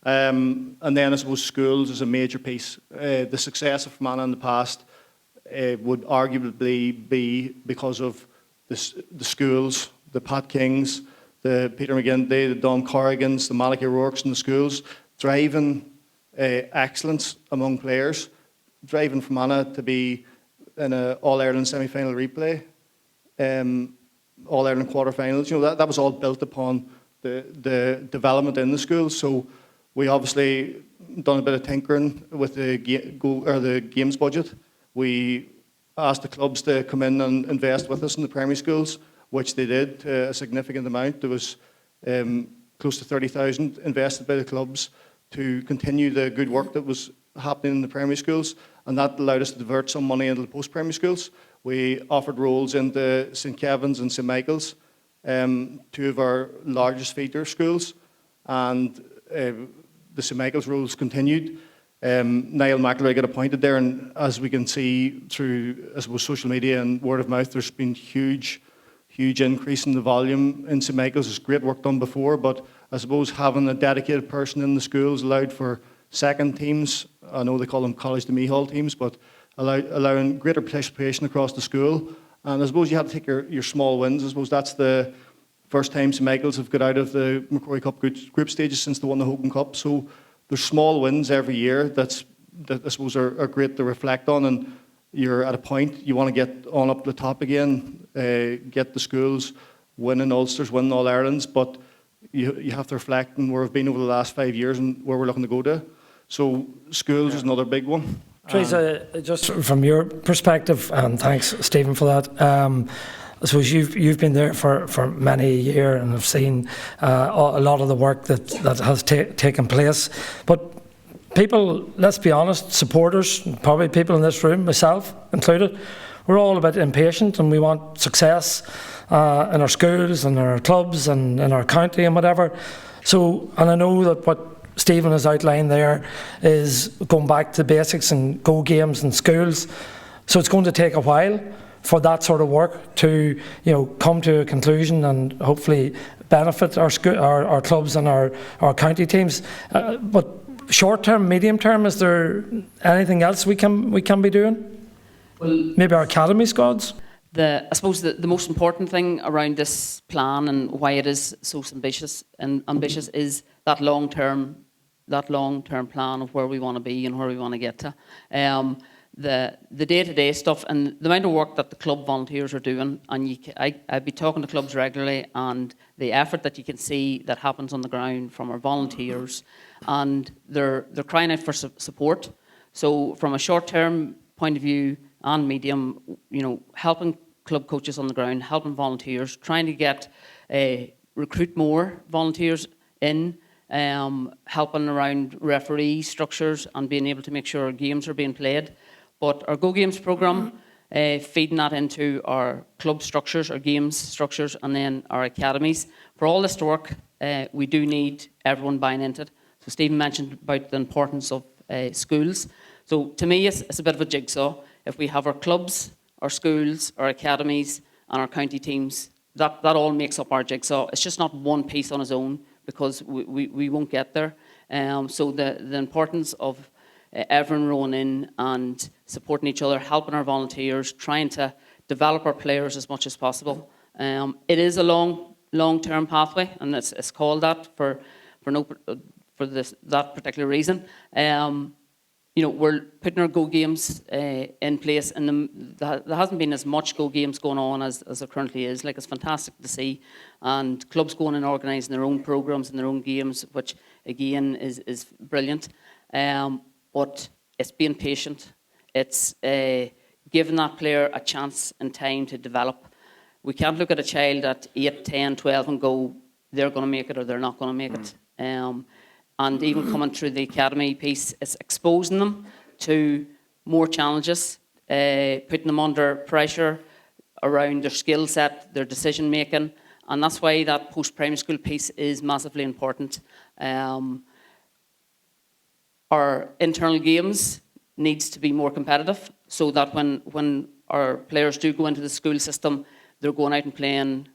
And then I suppose schools is a major piece. The success of Fermanagh in the past would arguably be because of the schools, the Pat Kings, the Peter McGinty, the Dom Corrigans, the Malachy O'Rourke's in the schools, driving excellence among players, driving Fermanagh to be in an All-Ireland semi-final replay, All-Ireland quarter-finals. You know, that was all built upon the development in the schools. So we obviously done a bit of tinkering with the games budget. We asked the clubs to come in and invest with us in the primary schools, which they did, a significant amount. There was close to 30,000 invested by the clubs to continue the good work that was happening in the primary schools, and that allowed us to divert some money into the post-primary schools. We offered roles into St Kevin's and St Michael's, 2 of our largest feeder schools, and the St Michael's roles continued. Niall McElroy got appointed there, and as we can see through, I suppose, social media and word of mouth, there's been huge increase in the volume in St Michael's. There's great work done before, but I suppose having a dedicated person in the schools allowed for second teams. I know they call them College to Meehall teams, but allowing greater participation across the school. And I suppose you have to take your small wins. I suppose that's the first time St Michael's have got out of the Macquarie Cup group stages since they won the Hogan Cup. So there's small wins every year that I suppose are great to reflect on. And you're at a point you want to get on up the top again, get the schools winning Ulsters, winning All Irelands, but you have to reflect on where we've been over the last 5 years and where we're looking to go to. So schools is another big one. Teresa, just from your perspective, and thanks, Stephen, for that. I suppose you've been there for many a year and have seen a lot of the work that has taken place. But people, let's be honest, supporters, probably people in this room, myself included, we're all a bit impatient and we want success in our schools and our clubs and in our county and whatever. So, and I know that what Stephen has outlined there is going back to basics and go games in schools. So it's going to take a while for that sort of work to, come to a conclusion and hopefully benefit our clubs and our county teams. But short term, medium term, is there anything else we can be doing? Well, maybe our academy squads. I suppose the most important thing around this plan and why it is so ambitious is that long-term plan of where we want to be and where we want to get to. The day-to-day stuff and the amount of work that the club volunteers are doing, and I'd be talking to clubs regularly, and the effort that you can see that happens on the ground from our volunteers, and they're crying out for support. So from a short-term point of view and medium, helping club coaches on the ground, helping volunteers, trying to recruit more volunteers in, helping around referee structures and being able to make sure our games are being played. But our Go Games programme, feeding that into our club structures, our games structures, and then our academies. For all this to work, we do need everyone buying into it. So Stephen mentioned about the importance of schools. So to me, it's a bit of a jigsaw. If we have our clubs, our schools, our academies, and our county teams, that all makes up our jigsaw. It's just not one piece on its own, because we won't get there. So the importance of everyone rowing in and supporting each other, helping our volunteers, trying to develop our players as much as possible. It is a long-term pathway, and it's called that for that particular reason. We're putting our Go Games in place, and there hasn't been as much Go Games going on as there currently is. Like, it's fantastic to see, and clubs going and organising their own programmes and their own games, which again is brilliant. But it's being patient. It's giving that player a chance and time to develop. We can't look at a child at 8, 10, 12 and go, they're going to make it or they're not going to make it. And even coming through the academy piece, it's exposing them to more challenges, putting them under pressure around their skill set, their decision making, and that's why that post-primary school piece is massively important. Our internal games needs to be more competitive, so that when our players do go into the school system, they're going out and playing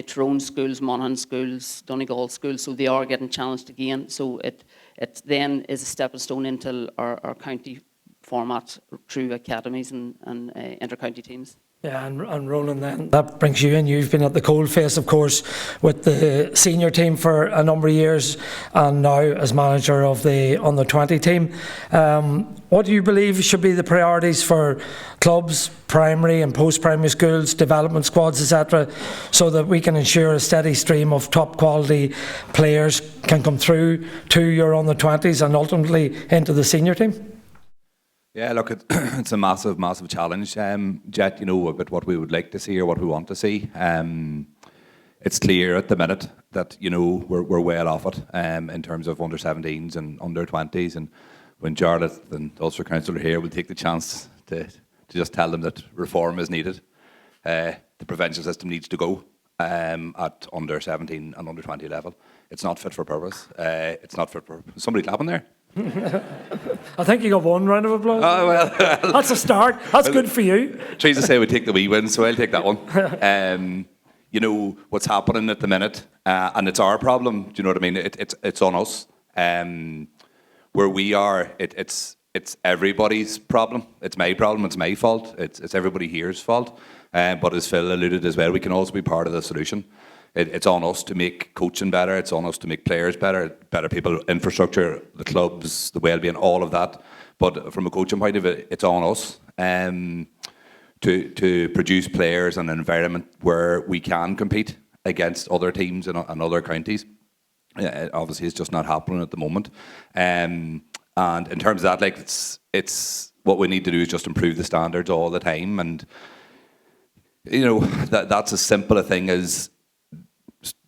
Tyrone schools, Monaghan schools, Donegal schools, so they are getting challenged again. So it then is a stepping stone into our county format through academies and inter-county teams. Yeah, and Roland, then that brings you in. You've been at the coalface, of course, with the senior team for a number of years, and now as manager of the under-20 team. What do you believe should be the priorities for clubs, primary and post-primary schools, development squads, etc., so that we can ensure a steady stream of top quality players can come through to your under-20s and ultimately into the senior team? Yeah, look, it's a massive, massive challenge, Jet, about what we would like to see or what we want to see. It's clear at the minute that, we're well off it in terms of under-17s and under-20s. And when Jarlath and Ulster Council are here, we'll take the chance to just tell them that reform is needed. The provincial system needs to go at under-17 and under-20 level. It's not fit for purpose. It's not fit for... Somebody clapping there? I think you got one round of applause. Oh, well. That's a start. That's good for you. Teresa say we take the wee win, so I'll take that one. You know, what's happening at the minute, and it's our problem, do you know what I mean? It's on us. Where we are, it's everybody's problem. It's my problem, it's my fault, it's everybody here's fault. But as Phil alluded as well, we can also be part of the solution. It's on us to make coaching better, it's on us to make players better, better people, infrastructure, the clubs, the well-being, all of that. But from a coaching point of view, it's on us to produce players in an environment where we can compete against other teams and other counties. Obviously, it's just not happening at the moment. And in terms of that, like it's what we need to do is just improve the standards all the time. And you know that's as simple a thing as,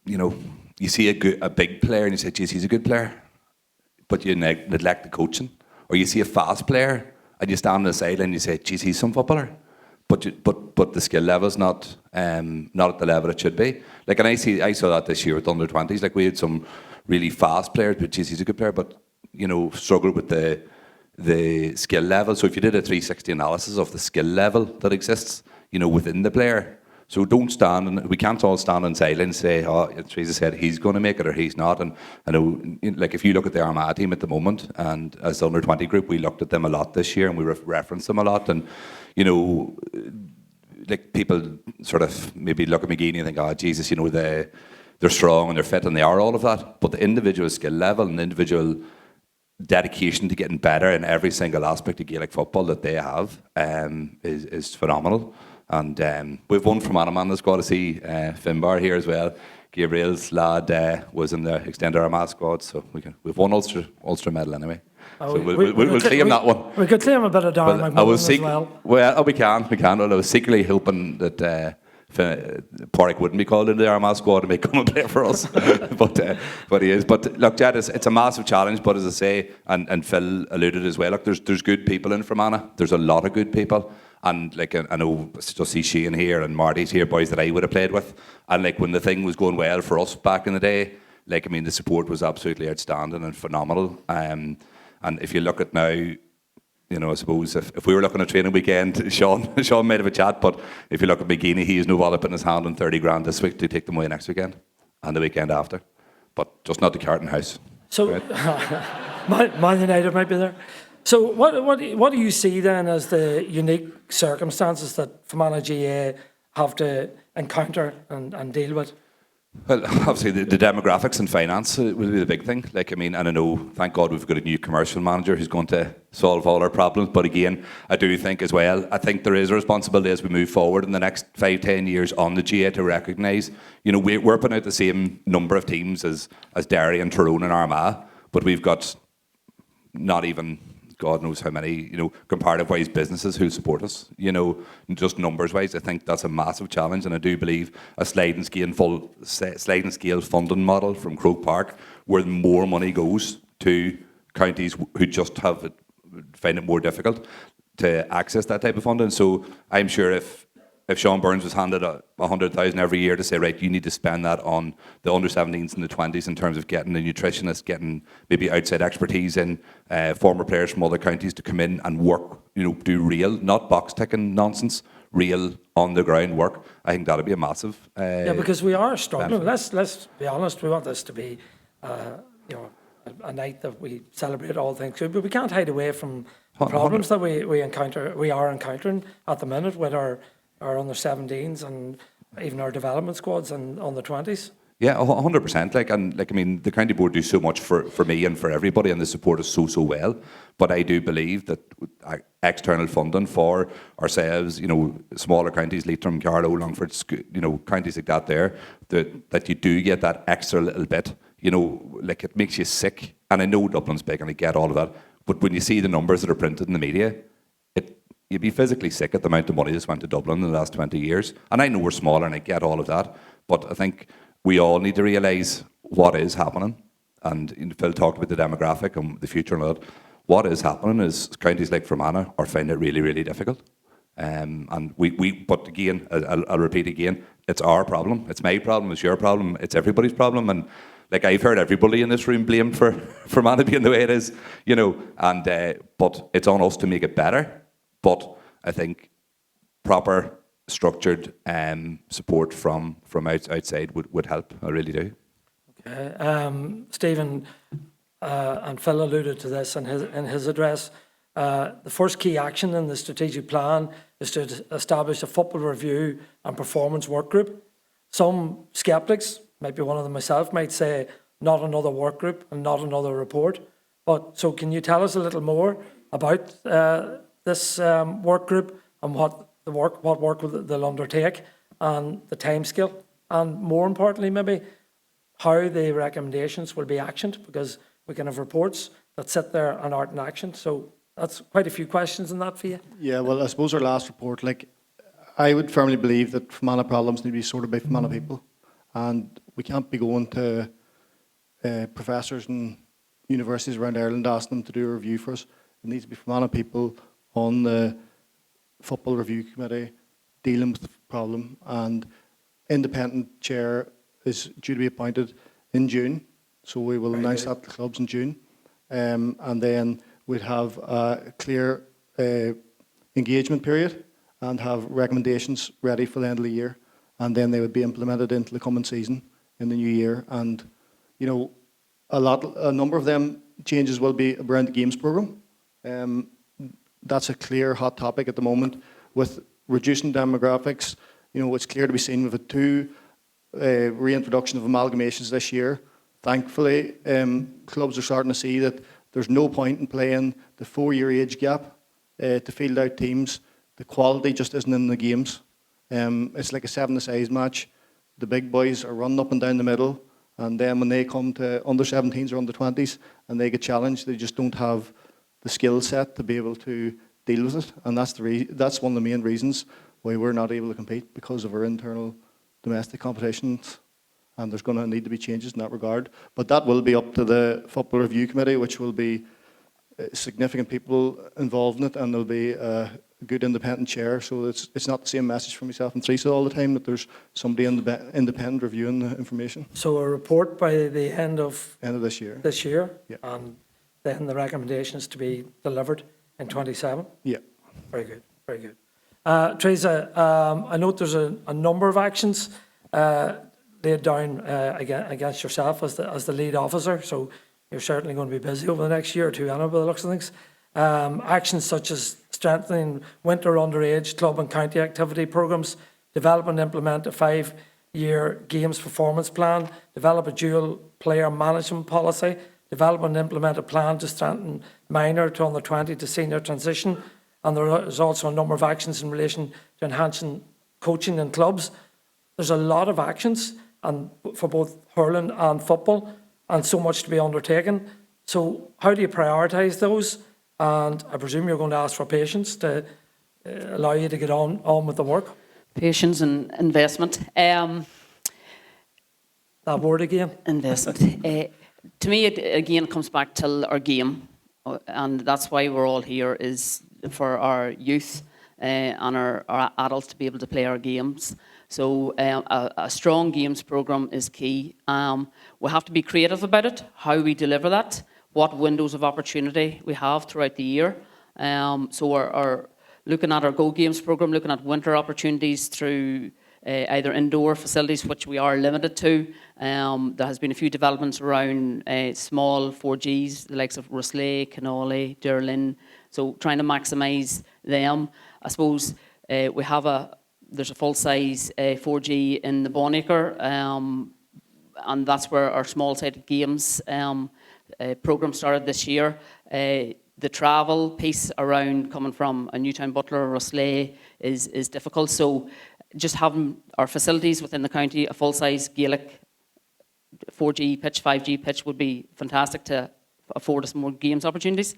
you know, you see a big player and you say, geez, he's a good player, but you neglect the coaching. Or you see a fast player and you stand on the sideline and you say, geez, he's some footballer, but the skill level's not at the level it should be. Like, and I saw that this year with under 20s. Like, we had some really fast players, but geez, he's a good player, but you know, struggled with the skill level. So if you did a 360 analysis of the skill level that exists, you know, within the player. So don't stand, and we can't all stand on silence and say, oh, Teresa said he's going to make it or he's not. And I know, like, if you look at the Armagh team at the moment, and as the under-20 group, we looked at them a lot this year and we referenced them a lot. And, you know, like, people sort of maybe look at McGeaney and think, oh, Jesus, you know, they're strong and they're fit, and they are all of that. But the individual skill level and the individual dedication to getting better in every single aspect of Gaelic football that they have is phenomenal. And we've won from Fermanagh. There's got to see Finbar here as well. Gabriel's lad was in the extended Armagh squad, so we've won Ulster medal anyway. So we'll claim that one. We could claim a bit of Darren McMillan as well. Well, we can. Well, I was secretly hoping that Porrick wouldn't be called into the Armagh squad and make come and play for us, but he is. But look, Jed, it's a massive challenge. But as I say, and Phil alluded as well, look, there's good people in Fermanagh. There's a lot of good people. And like, I know, just see Shane here and Marty's here, boys that I would have played with. And like, when the thing was going well for us back in the day, like, I mean, the support was absolutely outstanding and phenomenal. And if you look at now, you know, I suppose if we were looking at training weekend, Sean might have a chat, but if you look at McGeaney, he has no bother putting his hand on 30 grand this week to take them away next weekend and the weekend after. But just not the Carton House. So, right? Man United might be there. So what do you see then as the unique circumstances that Fermanagh GAA have to encounter and deal with? Well, obviously the demographics and finance will be the big thing. Like, I mean, and I know, thank God we've got a new commercial manager who's going to solve all our problems. But again, I do think as well, I think there is a responsibility as we move forward in the next 5-10 years on the GAA to recognise, you know, we're putting out the same number of teams as Derry and Tyrone and Armagh, but we've got not even God knows how many, you know, comparative-wise businesses who support us, you know, just numbers-wise. I think that's a massive challenge, and I do believe a sliding scale funding model from Croke Park, where more money goes to counties who just find it more difficult to access that type of funding. So I'm sure if Sean Burns was handed 100,000 every year to say, right, you need to spend that on the under-17s and the 20s in terms of getting a nutritionist, getting maybe outside expertise in former players from other counties to come in and work, you know, do real, not box-ticking nonsense, real on-the-ground work. I think that'd be a massive yeah, because we are struggling. Let's be honest. We want this to be, you know, a night that we celebrate all things good, but we can't hide away from the problems that we are encountering at the minute with our under-17s and even our development squads and on the 20s. Yeah, 100%. Like, I mean, the county board do so much for me and for everybody, and the support is so well. But I do believe that external funding for ourselves, you know, smaller counties, Leitrim, Carlow, Longford, you know, counties like that there, that you do get that extra little bit, you know, like, it makes you sick. And I know Dublin's big and I get all of that. But when you see the numbers that are printed in the media, you'd be physically sick at the amount of money that's went to Dublin in the last 20 years. And I know we're smaller and I get all of that. But I think we all need to realise what is happening. And Phil talked about the demographic and the future and all that. What is happening is counties like Fermanagh are finding it really, really difficult. And but again, I'll repeat again, it's our problem. It's my problem. It's your problem. It's everybody's problem. And like I've heard everybody in this room blamed for Fermanagh being the way it is, you know, and but it's on us to make it better. But I think proper, structured support from outside would help. I really do. Okay. Stephen and Phil alluded to this in his address. The first key action in the strategic plan is to establish a football review and performance work group. Some sceptics, maybe one of them myself, might say not another work group and not another report. But so can you tell us a little more about this work group and what work they'll undertake and the timescale, and more importantly maybe how the recommendations will be actioned, because we can have reports that sit there and aren't in action. So that's quite a few questions in that for you. Yeah, well, I suppose our last report, like, I would firmly believe that Fermanagh problems need to be sorted by Fermanagh people. And we can't be going to professors and universities around Ireland asking them to do a review for us. It needs to be Fermanagh people on the Football Review Committee dealing with the problem. And independent chair is due to be appointed in June. So we will announce that to the clubs in June. And then we'd have a clear engagement period and have recommendations ready for the end of the year. And then they would be implemented into the coming season in the new year. And, you know, a number of them changes will be around the games programme. That's a clear hot topic at the moment. With reducing demographics, you know, it's clear to be seen with the two reintroduction of amalgamations this year. Thankfully, clubs are starting to see that there's no point in playing the 4-year age gap to field out teams. The quality just isn't in the games. It's like a 7-a-side match. The big boys are running up and down the middle, and then when they come to under 17s or under 20s and they get challenged, they just don't have the skill set to be able to deal with it. And that's one of the main reasons why we're not able to compete, because of our internal domestic competitions. And there's going to need to be changes in that regard. But that will be up to the Football Review Committee, which will be significant people involved in it, and there'll be a good independent chair. So it's not the same message for myself and Teresa all the time, that there's somebody independent reviewing the information. So a report by the end of this year. This year, yeah. And then the recommendations to be delivered in 27. Yeah. Very good. Very good. Teresa, I note there's a number of actions laid down against yourself as the lead officer. So you're certainly going to be busy over the next year or two, Anna, by the looks of things. Actions such as strengthening winter underage club and county activity programmes, develop and implement a 5-year games performance plan, develop a dual player management policy, develop and implement a plan to strengthen minor to under 20 to senior transition. And there is also a number of actions in relation to enhancing coaching in clubs. There's a lot of actions, and for both hurling and football, and so much to be undertaken. So how do you prioritise those? And I presume you're going to ask for patience to allow you to get on with the work. Patience and investment. That word again. Investment. To me, it again comes back to our game, and that's why we're all here, is for our youth and our adults to be able to play our games. So a strong games programme is key. We have to be creative about it, how we deliver that, what windows of opportunity we have throughout the year. So we're looking at our Go Games programme, looking at winter opportunities through either indoor facilities, which we are limited to. There has been a few developments around small 4Gs, the likes of Rosslea, Canolly, Derlin. So trying to maximise them. I suppose there's a full-size 4G in the Bonacre, and that's where our small-sided games programme started this year. The travel piece around coming from a Newtown Butler or Rosslea is difficult. So just having our facilities within the county, a full-size Gaelic 4G pitch, 5G pitch would be fantastic to afford us more games opportunities.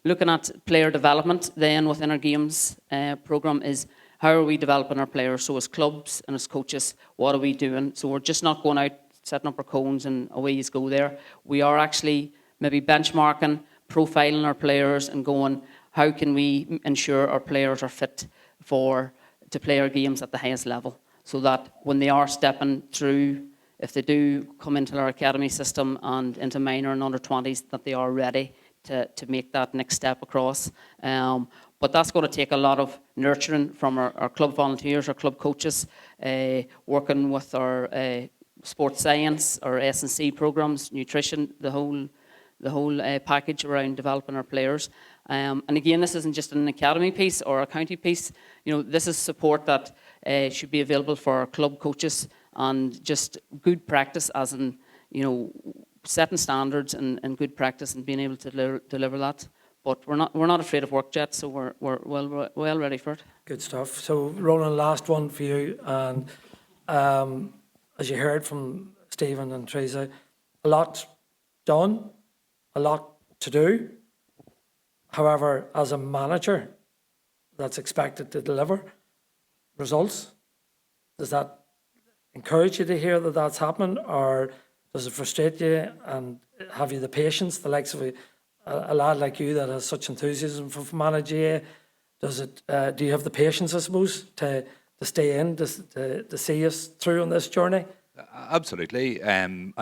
Looking at player development then within our games programme is how are we developing our players? So as clubs and as coaches, what are we doing? So we're just not going out, setting up our cones and away you go there. We are actually maybe benchmarking, profiling our players and going, how can we ensure our players are fit to play our games at the highest level, so that when they are stepping through if they do come into our academy system and into minor and under 20s, that they are ready to make that next step across. But that's going to take a lot of nurturing from our club volunteers, our club coaches, working with our sports science, our S&C programs, nutrition, the whole package around developing our players. And again, this isn't just an academy piece or a county piece. This is support that should be available for our club coaches, and just good practice, as in, setting standards and good practice and being able to deliver that. But we're not afraid of work yet, so we're well ready for it. Good stuff. So Roland, last one for you, and as you heard from Stephen and Teresa, a lot done, a lot to do. However, as a manager that's expected to deliver results, does that encourage you to hear that that's happening, or does it frustrate you, and have you the patience, the likes of a lad like you that has such enthusiasm for Fermanagh GAA? Do you have the patience, I suppose, to stay in, to see us through on this journey? Absolutely. And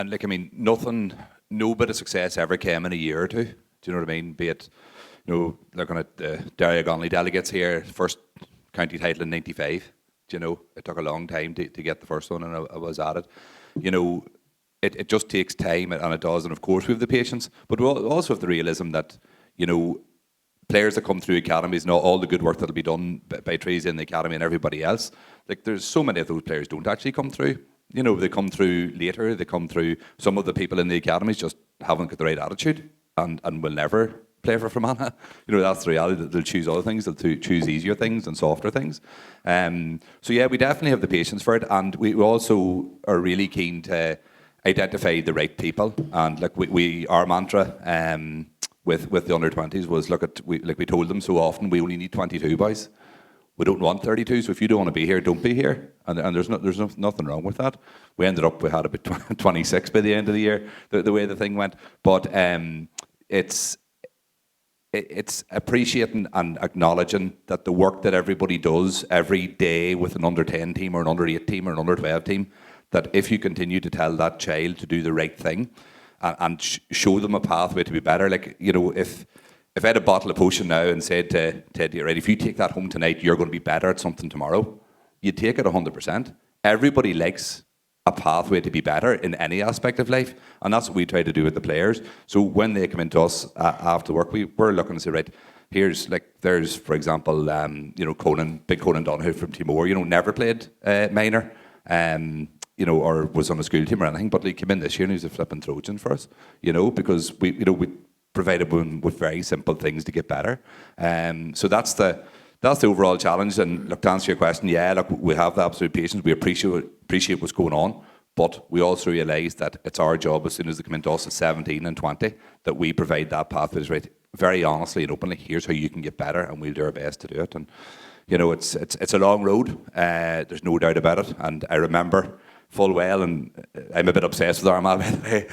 no bit of success ever came in a year or two. Do you know what I mean? Be it, looking at the Derry Gonley delegates here, first county title in '95. It took a long time to get the first one, and I was at it. It just takes time, and it does, and of course we have the patience, but we also have the realism that, players that come through academies and all the good work that'll be done by Teresa in the academy and everybody else, like, there's so many of those players don't actually come through. They come through later, some of the people in the academies just haven't got the right attitude and will never play for Fermanagh. That's the reality. They'll choose other things, they'll choose easier things and softer things. So yeah, we definitely have the patience for it, and we also are really keen to identify the right people. And our mantra with the under-20s was, we told them so often, we only need 22 boys. We don't want 32, so if you don't want to be here, don't be here. And there's nothing wrong with that. We had about 26 by the end of the year, the way the thing went. But it's appreciating and acknowledging that the work that everybody does every day with an under-10 team or an under-8 team or an under-12 team, that if you continue to tell that child to do the right thing and show them a pathway to be better, if I had a bottle of potion now and said to Teddy, right, if you take that home tonight, you're going to be better at something tomorrow, you'd take it 100%. Everybody likes a pathway to be better in any aspect of life, and that's what we try to do with the players. So when they come into us after work, we're looking to say, right, there's, for example, Big Conan Donoghue from Timor, never played minor, or was on a school team or anything, but he came in this year and he was a flipping Trojan for us, because we provided them with very simple things to get better. So that's the overall challenge. And look, to answer your question, we have the absolute patience. We appreciate what's going on, but we also realise that it's our job, as soon as they come into us at 17 and 20, that we provide that pathway, right, very honestly and openly. Here's how you can get better, and we'll do our best to do it. And it's a long road. There's no doubt about it. And I remember full well, and I'm a bit obsessed with Armagh, by the way,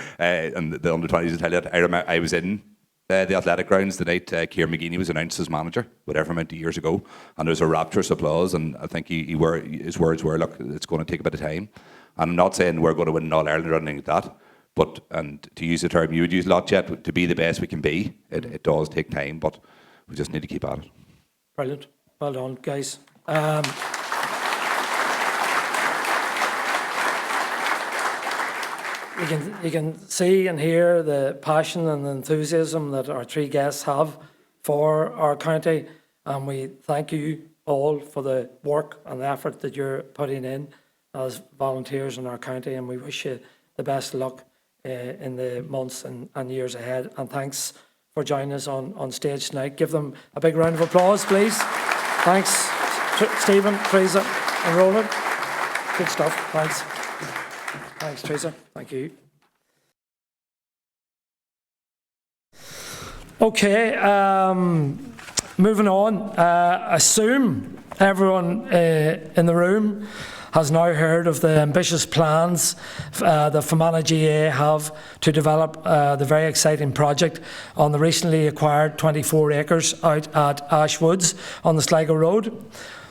and the under-20s, I tell you that. I remember I was in the athletic grounds the night Kieran McGeaney was announced as manager, whatever amount of years ago, and there was a rapturous applause, and I think his words were, look, it's going to take a bit of time. And I'm not saying we're going to win an All-Ireland or anything like that, but, and to use the term you would use a lot, Jet, to be the best we can be, it does take time, but we just need to keep at it. Brilliant. Well done, guys. You can see and hear the passion and the enthusiasm that our three guests have for our county, and we thank you all for the work and the effort that you're putting in as volunteers in our county, and we wish you the best of luck in the months and years ahead. And thanks for joining us on stage tonight. Give them a big round of applause, please. Thanks, Stephen, Teresa and Roland. Good stuff. Thanks. Thanks, Teresa. Thank you. Okay, moving on. Assume everyone in the room has now heard of the ambitious plans that Fermanagh GAA have to develop the very exciting project on the recently acquired 24 acres out at Ashwoods on the Sligo Road.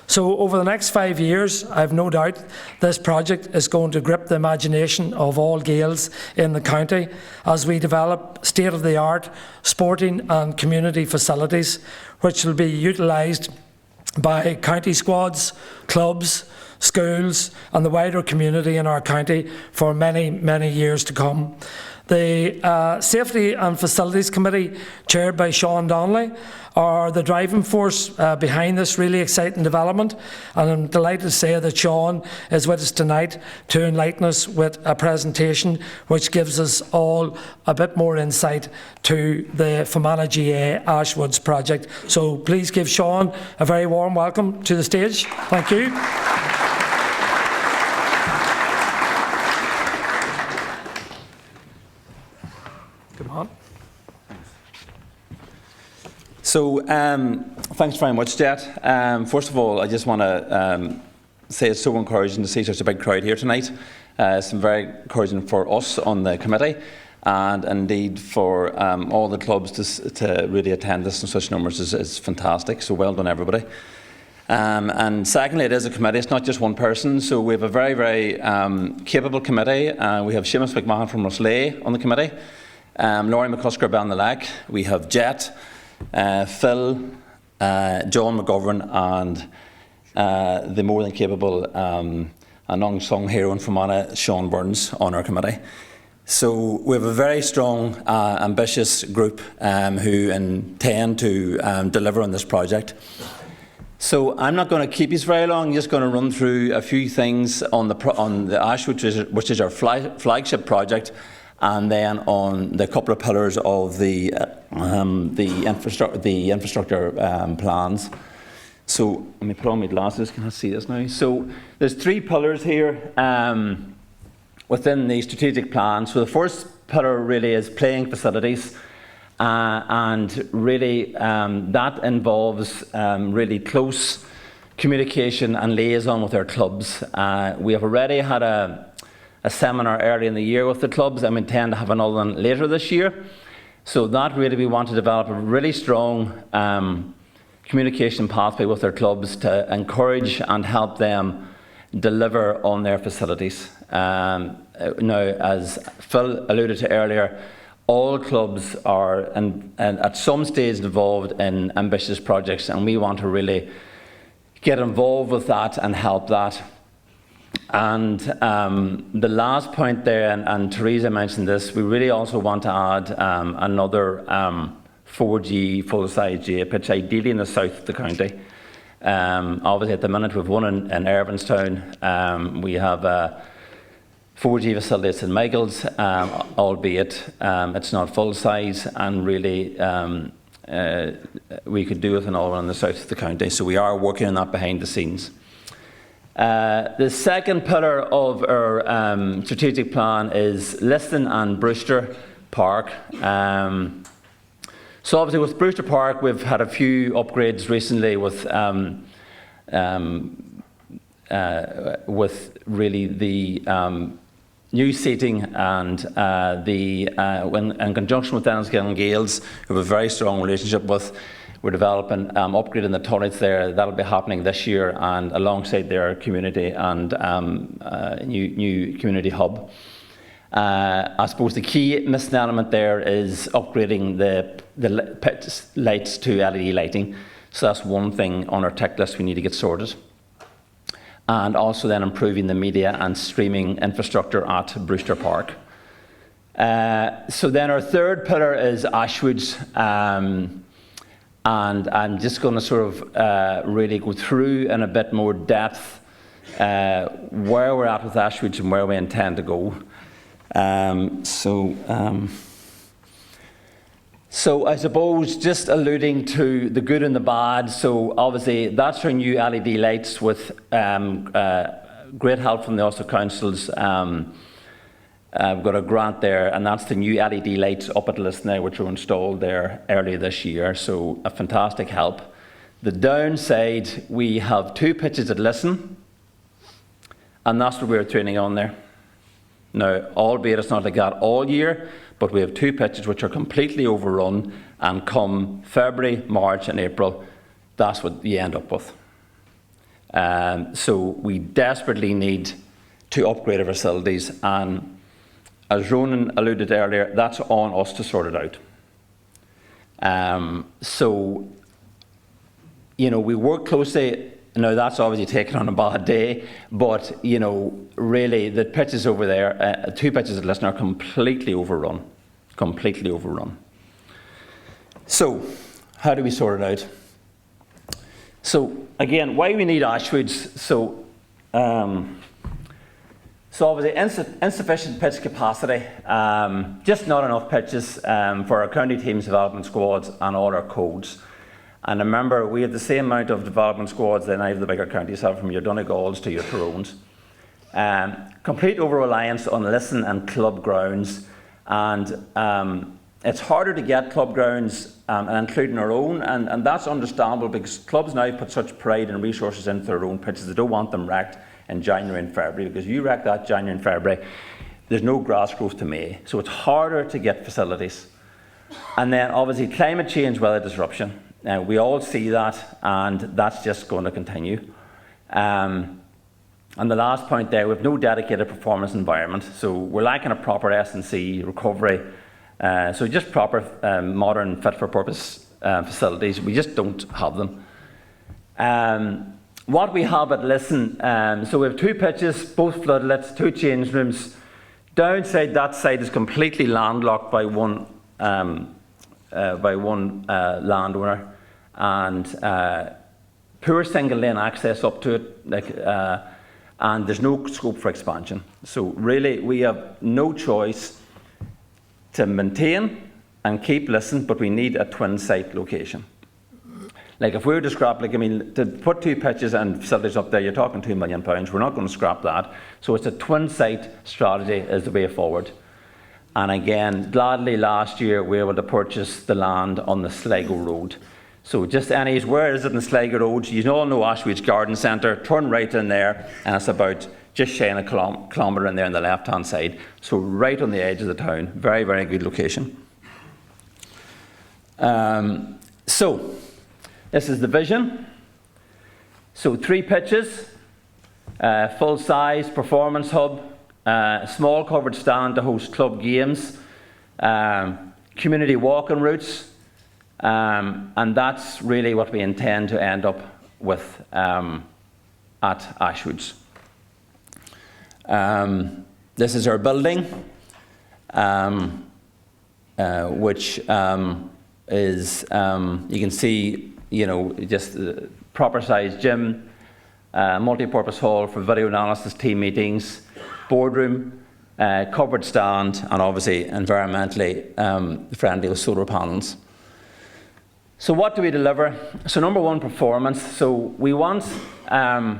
So over the next 5 years, I've no doubt this project is going to grip the imagination of all Gaels in the county as we develop state-of-the-art sporting and community facilities, which will be utilised by county squads, clubs, schools and the wider community in our county for many, many years to come. The Safety and Facilities Committee, chaired by Sean Donnelly, are the driving force behind this really exciting development, and I'm delighted to say that Sean is with us tonight to enlighten us with a presentation which gives us all a bit more insight to the Fermanagh GAA Ashwoods project. So please give Sean a very warm welcome to the stage. Thank you. Come on. So, thanks very much, Jet. First of all, I just want to say it's so encouraging to see such a big crowd here tonight. It's been very encouraging for us on the committee, and indeed for all the clubs to really attend this in such numbers is fantastic. So well done, everybody. And secondly, it is a committee, it's not just one person, so we have a very, very capable committee. We have Seamus McMahon from Roslay on the committee, Laurie McCusker Ballinalack, we have Jet, Phil, John McGovern and the more than capable and unsung hero in Fermanagh, Sean Burns, on our committee. So we have a very strong, ambitious group who intend to deliver on this project. So I'm not going to keep you very long. I'm just going to run through a few things on the Ashwood, which is our flagship project, and then on the couple of pillars of the infrastructure plans. So let me put on my glasses. Can I see this now? So there's 3 pillars here within the strategic plan. So the first pillar really is playing facilities. And really that involves really close communication and liaison with our clubs. We have already had a seminar early in the year with the clubs, and we intend to have another one later this year. So that really, we want to develop a really strong communication pathway with our clubs to encourage and help them deliver on their facilities. Now, as Phil alluded to earlier, all clubs are at some stage involved in ambitious projects, and we want to really get involved with that and help that. And the last point there, and Teresa mentioned this, we really also want to add another 4G full-size GAA pitch, ideally in the south of the county. Obviously at the minute we've one in Irvinstown. We have 4G facility at St Michael's, albeit it's not full-size, and really we could do with another one in the south of the county. So we are working on that behind the scenes. The second pillar of our strategic plan is Liston and Brewster Park. So obviously with Brewster Park we've had a few upgrades recently with really the new seating and in conjunction with Enniscale and Gales, who have a very strong relationship with. We're developing, upgrading the toilets there. That'll be happening this year, and alongside their community and new community hub. I suppose the key missing element there is upgrading the pit lights to LED lighting. So that's one thing on our tick list we need to get sorted. And also then improving the media and streaming infrastructure at Brewster Park. So then our third pillar is Ashwoods. And I'm just going to sort of really go through in a bit more depth where we're at with Ashwoods and where we intend to go. So I suppose just alluding to the good and the bad. So obviously that's our new LED lights with great help from the Ulster Councils. We've got a grant there, and that's the new LED lights up at Liston now, which were installed there earlier this year, so a fantastic help. The downside, we have 2 pitches at Liston, and that's what we're training on there. Now, albeit it's not like that all year, but we have 2 pitches which are completely overrun, and come February, March and April, that's what you end up with. So we desperately need to upgrade our facilities, and as Ronan alluded earlier, that's on us to sort it out. So, you know, we work closely. Now, that's obviously taken on a bad day, but, you know, really, the pitches over there, 2 pitches at Liston, are completely overrun. Completely overrun. So, how do we sort it out? So, again, why we need Ashwoods? So obviously, insufficient pitch capacity, just not enough pitches for our county teams, development squads, and all our codes. And remember, we have the same amount of development squads that any of the bigger counties have, from your Donegals to your Tyrones. Complete over-reliance on Liston and club grounds, and it's harder to get club grounds, and including our own, and that's understandable, because clubs now put such pride and resources into their own pitches. They don't want them wrecked in January and February, because you wreck that January and February, there's no grass growth to May. So it's harder to get facilities. And then obviously climate change, weather disruption. We all see that, and that's just going to continue. And the last point there, we have no dedicated performance environment. So we're lacking a proper S&C recovery. So just proper, modern, fit-for-purpose facilities. We just don't have them. What we have at Liston, so we have 2 pitches, both floodlets, 2 change rooms. Downside, that site is completely landlocked by one landowner, and poor single lane access up to it, and there's no scope for expansion. So really, we have no choice to maintain and keep Liston, but we need a twin site location. Like if we were to scrap, like I mean, to put 2 pitches and facilities up there, you're talking £2 million. We're not going to scrap that. So it's a twin site strategy is the way forward. And again, gladly last year we were able to purchase the land on the Sligo Road. So just any, where is it in Sligo Road? You all know Ashwoods Garden Centre. Turn right in there, and it's about just shy of a kilometre in there on the left-hand side. So right on the edge of the town. Very, very good location. So this is the vision. So 3 pitches, full-size performance hub, small covered stand to host club games, community walking routes, and that's really what we intend to end up with at Ashwoods. This is our building, which is, you can see, you know, just a proper sized gym, multi-purpose hall for video analysis, team meetings, boardroom, covered stand, and obviously environmentally friendly with solar panels. So what do we deliver? So number 1, performance. So we want, I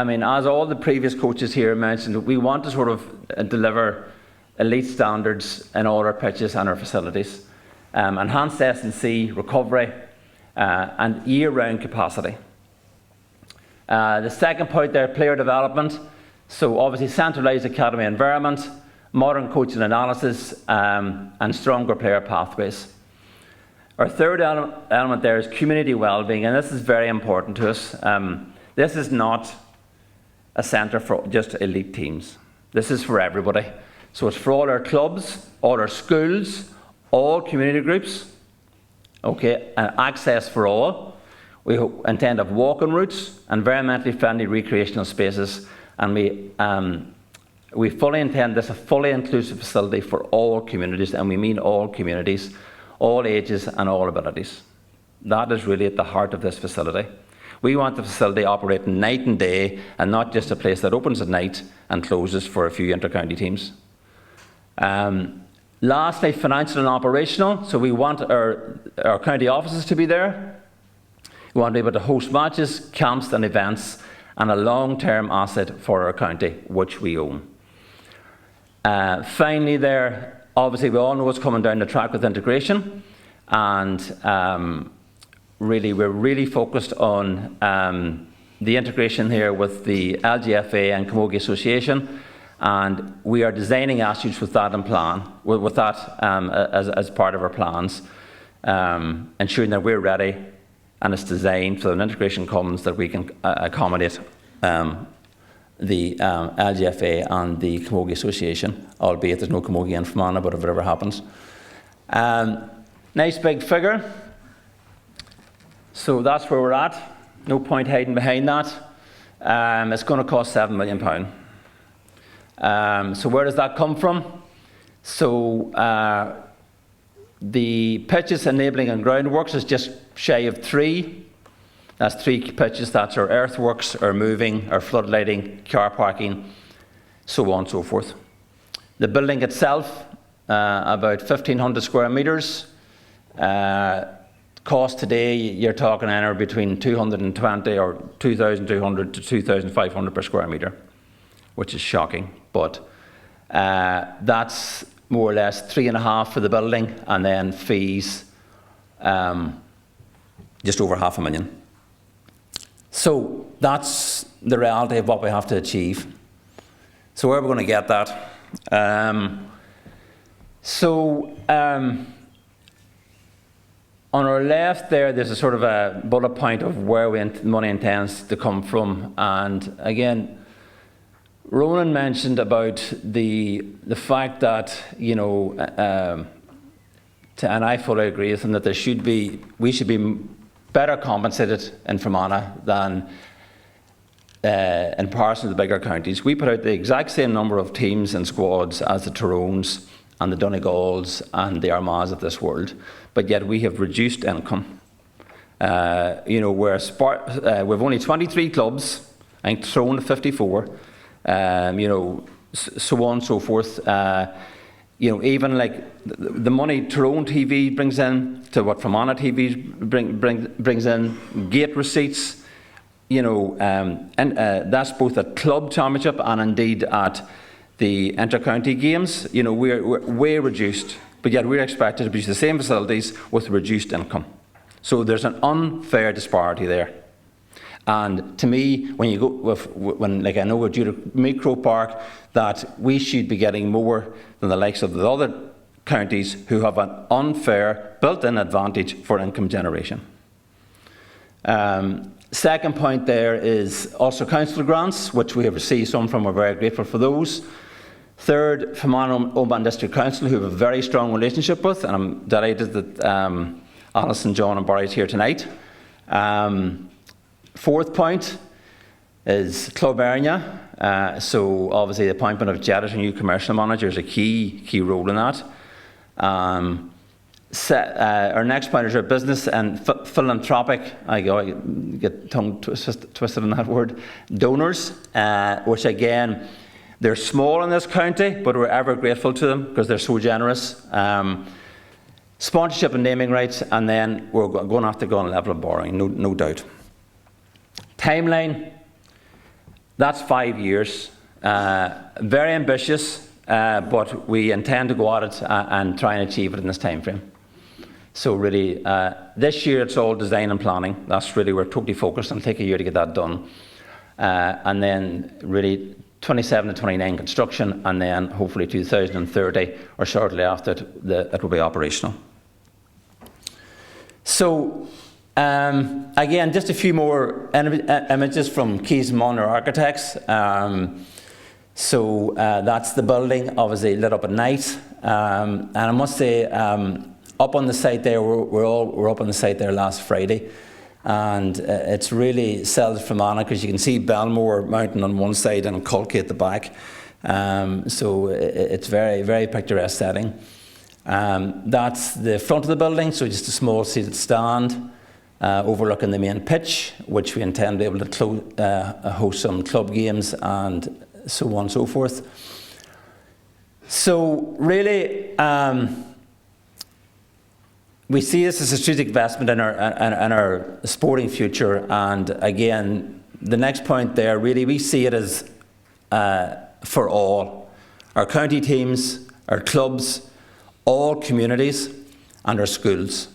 mean, as all the previous coaches here mentioned, we want to sort of deliver elite standards in all our pitches and our facilities. Enhanced S&C, recovery, and year-round capacity. The second point there, player development. So obviously centralised academy environment, modern coaching analysis, and stronger player pathways. Our third element there is community well-being, and this is very important to us. This is not a centre for just elite teams. This is for everybody. So it's for all our clubs, all our schools, all community groups, okay, and access for all. We intend to have walking routes, environmentally friendly recreational spaces, and we fully intend this a fully inclusive facility for all communities, and we mean all communities, all ages and all abilities. That is really at the heart of this facility. We want the facility operating night and day, and not just a place that opens at night and closes for a few inter-county teams. Lastly, financial and operational. So we want our county offices to be there. We want to be able to host matches, camps and events, and a long-term asset for our county, which we own. Finally there, obviously we all know what's coming down the track with integration, and really we're really focused on the integration here with the LGFA and Camogie Association, and we are designing Ashwoods with that in plan, with that as part of our plans, ensuring that we're ready and it's designed so when integration comes that we can accommodate the LGFA and the Camogie Association, albeit there's no Camogie in Fermanagh, but if it ever happens. Nice big figure. So that's where we're at. No point hiding behind that. It's going to cost £7 million. So where does that come from? So the pitches, enabling and groundworks is just shy of 3. That's 3 pitches. That's our earthworks, our moving, our floodlighting, car parking, so on and so forth. The building itself, about 1,500 square metres. Cost today, you're talking anywhere between 220 or 2,200 to 2,500 per square metre, which is shocking. But that's more or less 3.5 for the building, and then fees just over £500,000. So that's the reality of what we have to achieve. So where are we going to get that? On our left there's a sort of a bullet point of where money intends to come from. And again, Ronan mentioned about the fact that, you know, and I fully agree with him, that we should be better compensated in Fermanagh than in parts of the bigger counties. We put out the exact same number of teams and squads as the Tyrones and the Donegals and the Armaghs of this world, but yet we have reduced income. You know, we've only 23 clubs, I think Tyrone to 54, you know, so on and so forth. You know, even like the money Tyrone TV brings in to what Fermanagh TV brings in, gate receipts, you know, and that's both at club championship and indeed at the inter-county games. You know, we're way reduced, but yet we're expected to produce the same facilities with reduced income. So there's an unfair disparity there. And to me, when you go like I know we're due to meet Croke Park, that we should be getting more than the likes of the other counties who have an unfair built-in advantage for income generation. Second point there is also council grants, which we have received some from. We're very grateful for those. Third, Fermanagh Oban District Council, who we have a very strong relationship with, and I'm delighted that Alison, John and Barry is here tonight. Fourth point is Club Ernia. So obviously the appointment of Jed as a new commercial manager is a key role in that. Our next point is our business and philanthropic, I get tongue twisted on that word, donors, which again, they're small in this county, but we're ever grateful to them because they're so generous. Sponsorship and naming rights, and then we're going to have to go on a level of borrowing, no doubt. Timeline, that's 5 years. Very ambitious, but we intend to go at it and try and achieve it in this time frame. So really, this year it's all design and planning. That's really we're totally focused on. Take a year to get that done. And then really 27 to 29 construction, and then hopefully 2030 or shortly after it will be operational. So again, just a few more images from Keys and Monner Architects. So that's the building, obviously lit up at night. And I must say, up on the site there, we're up on the site there last Friday. And it's really sells Fermanagh because you can see Belmore Mountain on one side and Colgate at the back. So it's very, very picturesque setting. That's the front of the building, so just a small seated stand overlooking the main pitch, which we intend to be able to host some club games and so on and so forth. So really, we see this as a strategic investment in our sporting future. And again, the next point there, really, we see it as for all. Our county teams, our clubs, all communities, and our schools.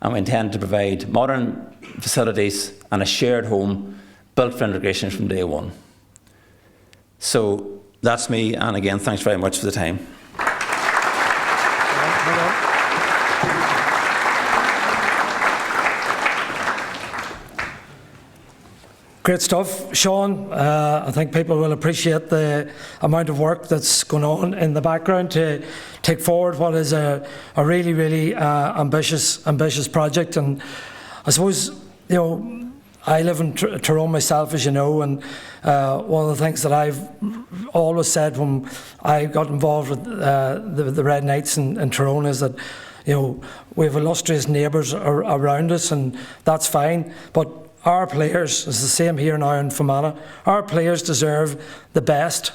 And we intend to provide modern facilities and a shared home built for integration from day one. So that's me, and again, thanks very much for the time. Great stuff, Sean. I think people will appreciate the amount of work that's going on in the background to take forward what is a really, really ambitious project. And I suppose, you know, I live in Tyrone myself, as you know, and one of the things that I've always said when I got involved with the Red Knights in Tyrone is that, you know, we have illustrious neighbours around us, and that's fine, but our players, it's the same here now in Fermanagh, our players deserve the best,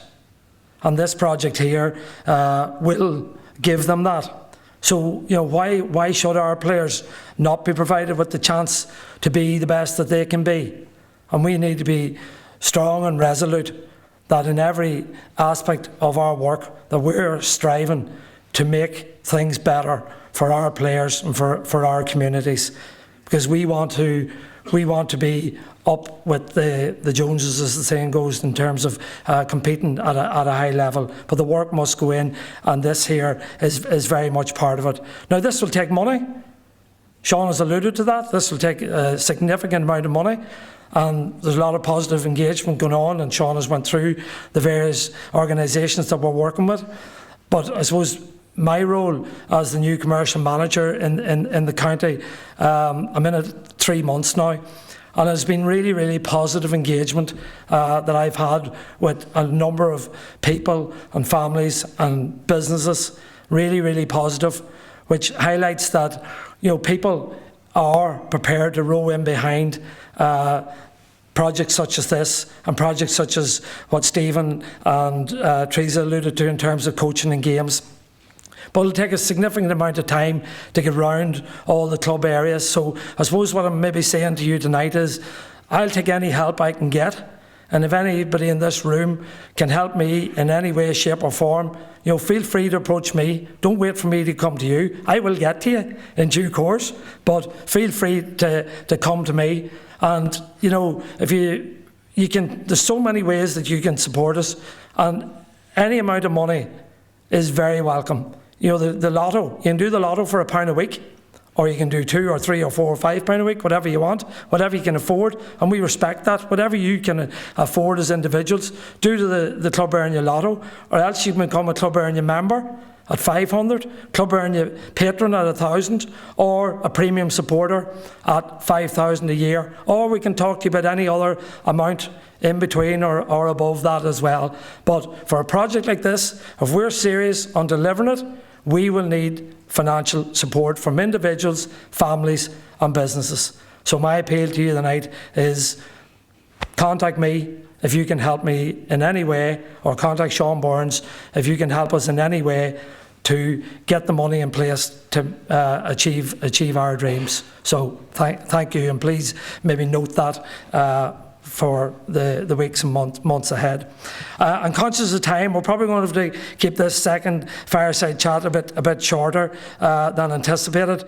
and this project here will give them that. So, you know, why should our players not be provided with the chance to be the best that they can be? And we need to be strong and resolute that in every aspect of our work that we're striving to make things better for our players and for our communities, because we want to be up with the Joneses, as the saying goes, in terms of competing at a high level. But the work must go in, and this here is very much part of it. Now, this will take money. Sean has alluded to that. This will take a significant amount of money, and there's a lot of positive engagement going on, and Sean has went through the various organisations that we're working with. But I suppose my role as the new commercial manager in the county, I'm in it 3 months now, and there's been really, really positive engagement that I've had with a number of people and families and businesses, really, really positive, which highlights that, you know, people are prepared to row in behind projects such as this, and projects such as what Stephen and Teresa alluded to in terms of coaching and games. But it'll take a significant amount of time to get round all the club areas. So I suppose what I'm maybe saying to you tonight is I'll take any help I can get. And if anybody in this room can help me in any way, shape or form, you know, feel free to approach me. Don't wait for me to come to you. I will get to you in due course, but feel free to come to me. And, you know, if you can, there's so many ways that you can support us, and any amount of money is very welcome. You know, the lotto, you can do the lotto for £1 a week, or you can do £2 or £3 or £4 or £5 a week, whatever you want, whatever you can afford, and we respect that. Whatever you can afford as individuals, do to the Club Area Lotto, or else you can become a Club Area member at 500, Club Area patron at 1,000, or a premium supporter at 5,000 a year, or we can talk to you about any other amount in between or above that as well. But for a project like this, if we're serious on delivering it, we will need financial support from individuals, families and businesses. So my appeal to you tonight is contact me if you can help me in any way, or contact Sean Burns if you can help us in any way to get the money in place to achieve our dreams. So thank you, and please maybe note that for the weeks and months ahead. And conscious of time, we're probably going to have to keep this second fireside chat a bit shorter than anticipated.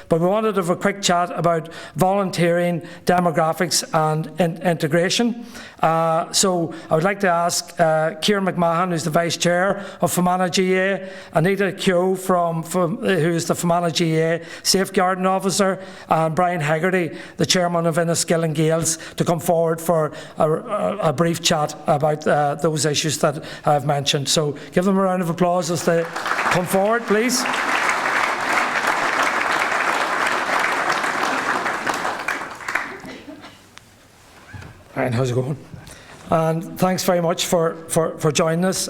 But we wanted to have a quick chat about volunteering, demographics and integration. So I would like to ask Kieran McMahon, who's the Vice Chair of Fermanagh GAA, Anita Keogh, who's the Fermanagh GAA Safeguarding Officer, and Brian Haggerty, the Chairman of Inniskill and Gales, to come forward for a brief chat about those issues that I've mentioned. So give them a round of applause as they come forward, please. Right, how's it going? And thanks very much for joining us.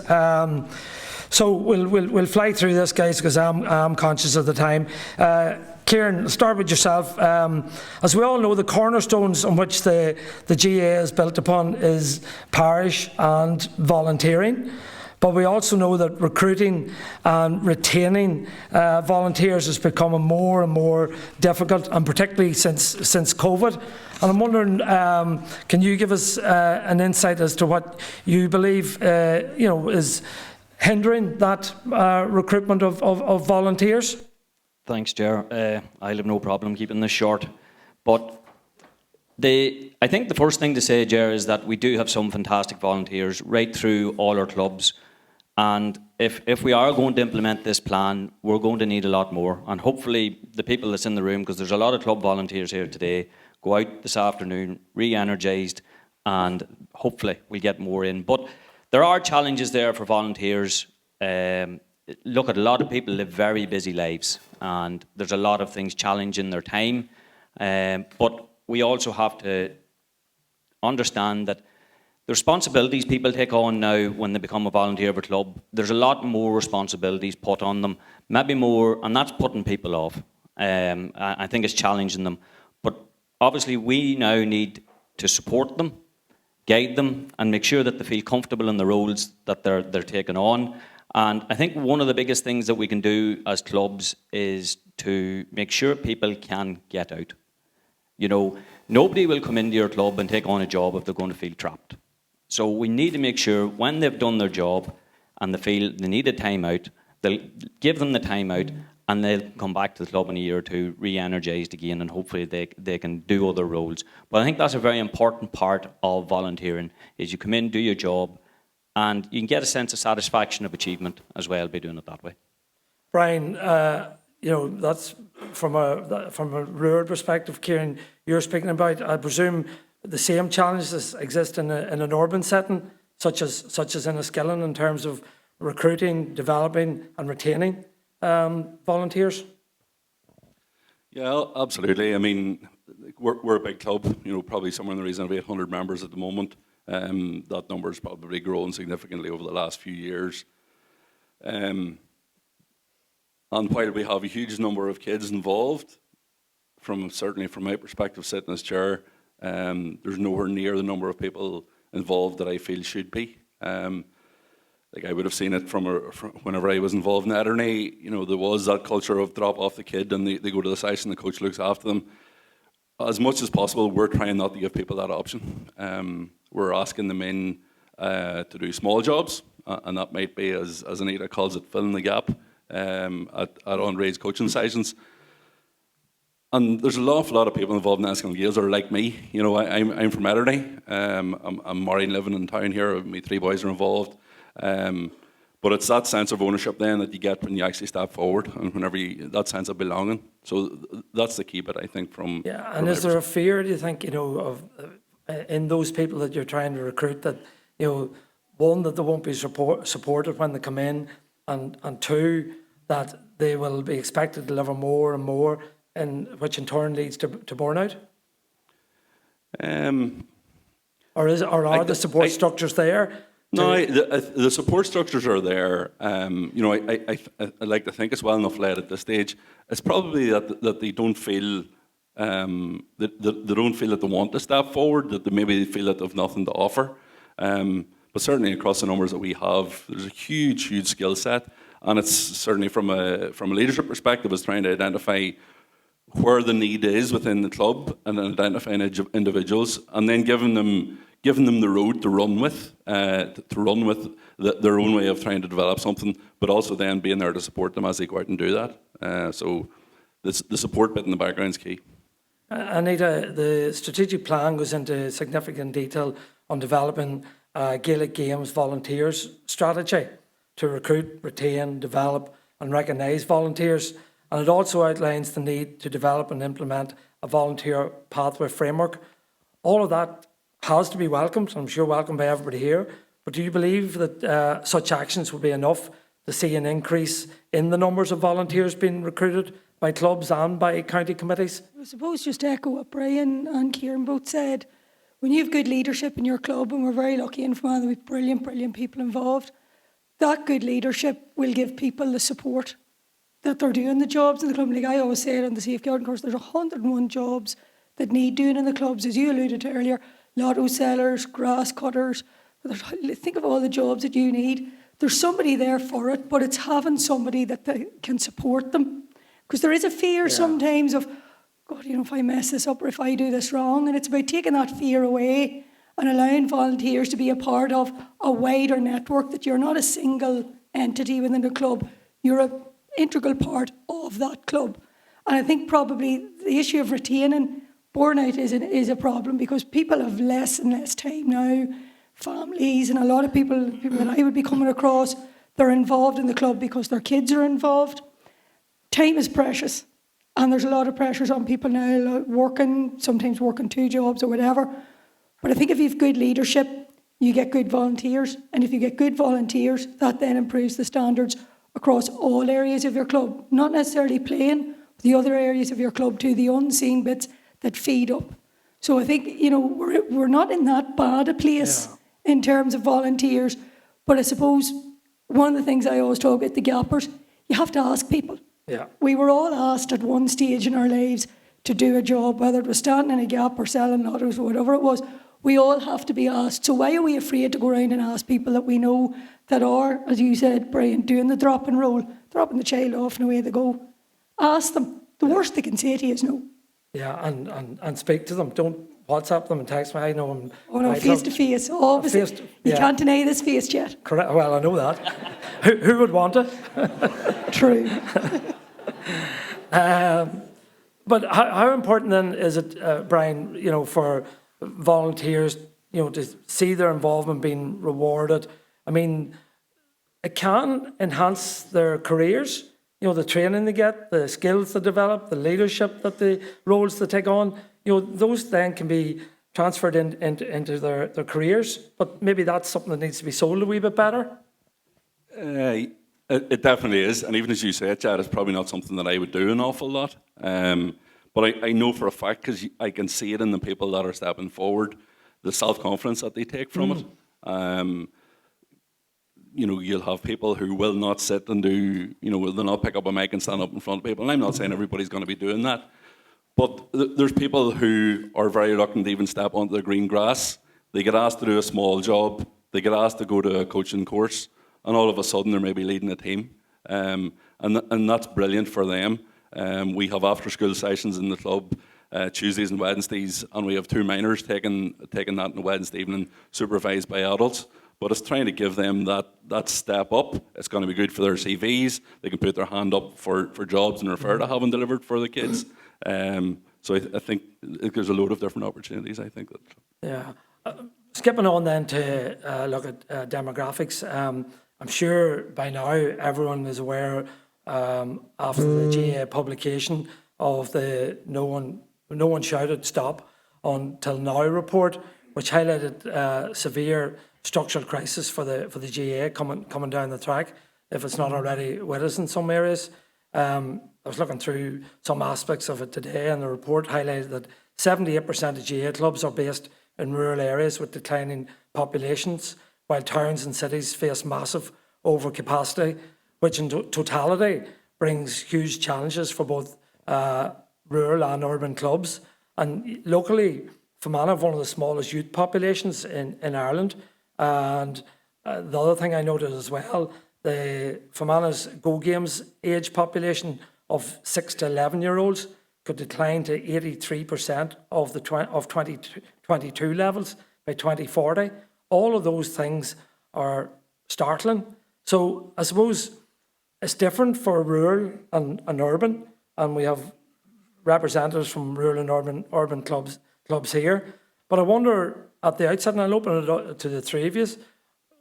So we'll fly through this, guys, because I'm conscious of the time. Kieran, start with yourself. As we all know, the cornerstones on which the GAA is built upon is parish and volunteering. But we also know that recruiting and retaining volunteers is becoming more and more difficult, and particularly since COVID. And I'm wondering, can you give us an insight as to what you believe is hindering that recruitment of volunteers? Thanks, Ger. I'll have no problem keeping this short. But I think the first thing to say, Ger, is that we do have some fantastic volunteers right through all our clubs. And if we are going to implement this plan, we're going to need a lot more. And hopefully the people that's in the room, because there's a lot of club volunteers here today, go out this afternoon, re-energised, and hopefully we'll get more in. But there are challenges there for volunteers. Look, at a lot of people live very busy lives, and there's a lot of things challenging their time. But we also have to understand that the responsibilities people take on now when they become a volunteer of a club, there's a lot more responsibilities put on them, maybe more, and that's putting people off. I think it's challenging them. But obviously we now need to support them, guide them, and make sure that they feel comfortable in the roles that they're taking on. And I think one of the biggest things that we can do as clubs is to make sure people can get out. You know, nobody will come into your club and take on a job if they're going to feel trapped. So we need to make sure when they've done their job and they feel they need a time out, they'll give them the time out and they'll come back to the club in a year or two, re-energised again, and hopefully they can do other roles. But I think that's a very important part of volunteering, is you come in, do your job, and you can get a sense of satisfaction of achievement as well by doing it that way. Brian, you know, that's from a rural perspective, Kieran, you're speaking about. I presume the same challenges exist in an urban setting, such as in Enniskillen, in terms of recruiting, developing and retaining volunteers? Yeah, absolutely. I mean, we're a big club, you know, probably somewhere in the region of 800 members at the moment. That number has probably grown significantly over the last few years. And while we have a huge number of kids involved, certainly from my perspective sitting as chair, there's nowhere near the number of people involved that I feel should be. Like I would have seen it from whenever I was involved in Ederney, you know, there was that culture of drop off the kid and they go to the session, the coach looks after them. As much as possible, we're trying not to give people that option. We're asking them in to do small jobs, and that might be, as Anita calls it, filling the gap at unraised coaching sessions. And there's an awful lot of people involved in Enniskillen Gaels that are like me. You know, I'm from Ederney. I'm married, living in town here. My 3 boys are involved. But it's that sense of ownership then that you get when you actually step forward, and whenever that sense of belonging. So that's the key bit, I think, from... Yeah, and is there a fear, do you think, you know, of in those people that you're trying to recruit, that, you know, one, that they won't be supported when they come in, and two, that they will be expected to deliver more and more, which in turn leads to burnout? Or are the support structures there? No, the support structures are there. You know, I like to think it's well enough led at this stage. It's probably that they don't feel that they don't feel that they want to step forward. That they maybe feel that they've nothing to offer. But certainly across the numbers that we have, there's a huge skill set, and it's certainly from a leadership perspective, is trying to identify where the need is within the club and then identifying individuals and then giving them the road to run with their own way of trying to develop something, but also then being there to support them as they go out and do that. So the support bit in the background is key. Anita, the strategic plan goes into significant detail on developing Gaelic Games volunteers strategy to recruit, retain, develop and recognise volunteers. And it also outlines the need to develop and implement a volunteer pathway framework. All of that has to be welcomed, I'm sure welcomed by everybody here. But do you believe that such actions will be enough to see an increase in the numbers of volunteers being recruited by clubs and by county committees? I suppose just to echo what Brian and Kieran both said, when you have good leadership in your club, and we're very lucky in Fermanagh with brilliant people involved, that good leadership will give people the support that they're doing the jobs in the club. Like I always say it on the safeguarding course, there's 101 jobs that need doing in the clubs, as you alluded to earlier, lotto sellers, grass cutters. Think of all the jobs that you need. There's somebody there for it, but it's having somebody that can support them. Because there is a fear sometimes of, God, you know, if I mess this up or if I do this wrong. And it's about taking that fear away and allowing volunteers to be a part of a wider network, that you're not a single entity within the club. You're an integral part of that club. And I think probably the issue of retaining burnout is a problem, because people have less and less time now, families, and a lot of people that I would be coming across, they're involved in the club because their kids are involved. Time is precious, And there's a lot of pressures on people now, sometimes working 2 jobs or whatever. But I think if you have good leadership, you get good volunteers. And if you get good volunteers, that then improves the standards across all areas of your club. Not necessarily playing, but the other areas of your club too, the unseen bits that feed up. So I think, we're not in that bad a place in terms of volunteers. But I suppose one of the things I always talk about, the gappers, you have to ask people. Yeah. We were all asked at one stage in our lives to do a job, whether it was standing in a gap or selling lottos or whatever it was. We all have to be asked. So why are we afraid to go around and ask people that we know that are, as you said, Brian, doing the drop and roll, dropping the child off and away they go? Ask them. The worst they can say to you is no. Yeah, and speak to them. Don't WhatsApp them and text me. I know them. Oh no, face to face. Obviously, you can't deny this face yet. Correct. Well, I know that. Who would want it? True. But how important then is it, Brian, for volunteers, to see their involvement being rewarded? I mean, it can enhance their careers, the training they get, the skills they develop, the leadership that the roles they take on, those then can be transferred into their careers. But maybe that's something that needs to be sold a wee bit better. It definitely is, and even as you said, Chad, it's probably not something that I would do an awful lot. But I know for a fact, because I can see it in the people that are stepping forward, the self-confidence that they take from it. You'll have people who will not sit and do, will not pick up a mic and stand up in front of people. And I'm not saying everybody's going to be doing that. But there's people who are very reluctant to even step onto the green grass. They get asked to do a small job. They get asked to go to a coaching course. And all of a sudden, they're maybe leading a team. And that's brilliant for them. We have after-school sessions in the club, Tuesdays and Wednesdays, and we have 2 minors taking that on a Wednesday evening, supervised by adults. But it's trying to give them that step up. It's going to be good for their CVs. They can put their hand up for jobs and refer to having delivered for the kids. So I think there's a load of different opportunities, I think. Yeah. Skipping on then to look at demographics, I'm sure by now everyone is aware after the GAA publication of the No One Shouted Stop Until Now report, which highlighted severe structural crisis for the GAA coming down the track, if it's not already with us in some areas. I was looking through some aspects of it today, and the report highlighted that 78% of GAA clubs are based in rural areas with declining populations, while towns and cities face massive overcapacity, which in totality brings huge challenges for both rural and urban clubs. And locally, Fermanagh have one of the smallest youth populations in Ireland. And the other thing I noted as well, the Fermanagh's Go Games age population of 6 to 11-year-olds could decline to 83% of 2022 levels by 2040. All of those things are startling. So I suppose it's different for rural and urban, and we have representatives from rural and urban clubs here. But I wonder at the outset, and I'll open it up to the three of you,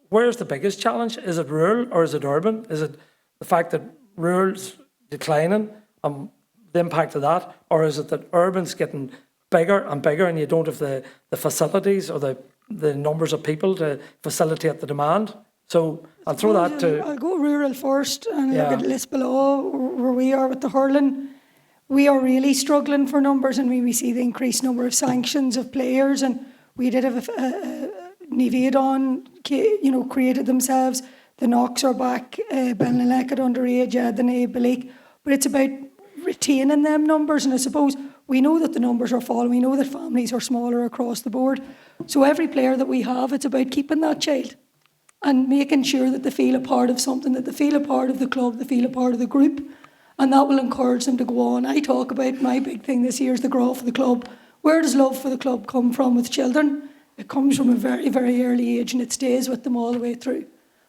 where's the biggest challenge? Is it rural or is it urban? Is it the fact that rural's declining and the impact of that, or is it that urban's getting bigger and bigger and you don't have the facilities or the numbers of people to facilitate the demand? So I'll throw that to... I'll go rural first and look at Lisbon, where we are with the hurling. We are really struggling for numbers, and we see the increased number of sanctions of players, and we did have Nivedon, created themselves. The Knox are back, Benlilek at underage, Edna, Balik. But it's about retaining them numbers, and I suppose we know that the numbers are falling. We know that families are smaller across the board. So every player that we have, it's about keeping that child and making sure that they feel a part of something, that they feel a part of the club, they feel a part of the group, and that will encourage them to go on. I talk about my big thing this year is the growth of the club. Where does love for the club come from with children? It comes from a very, very early age, and it stays with them all the way through.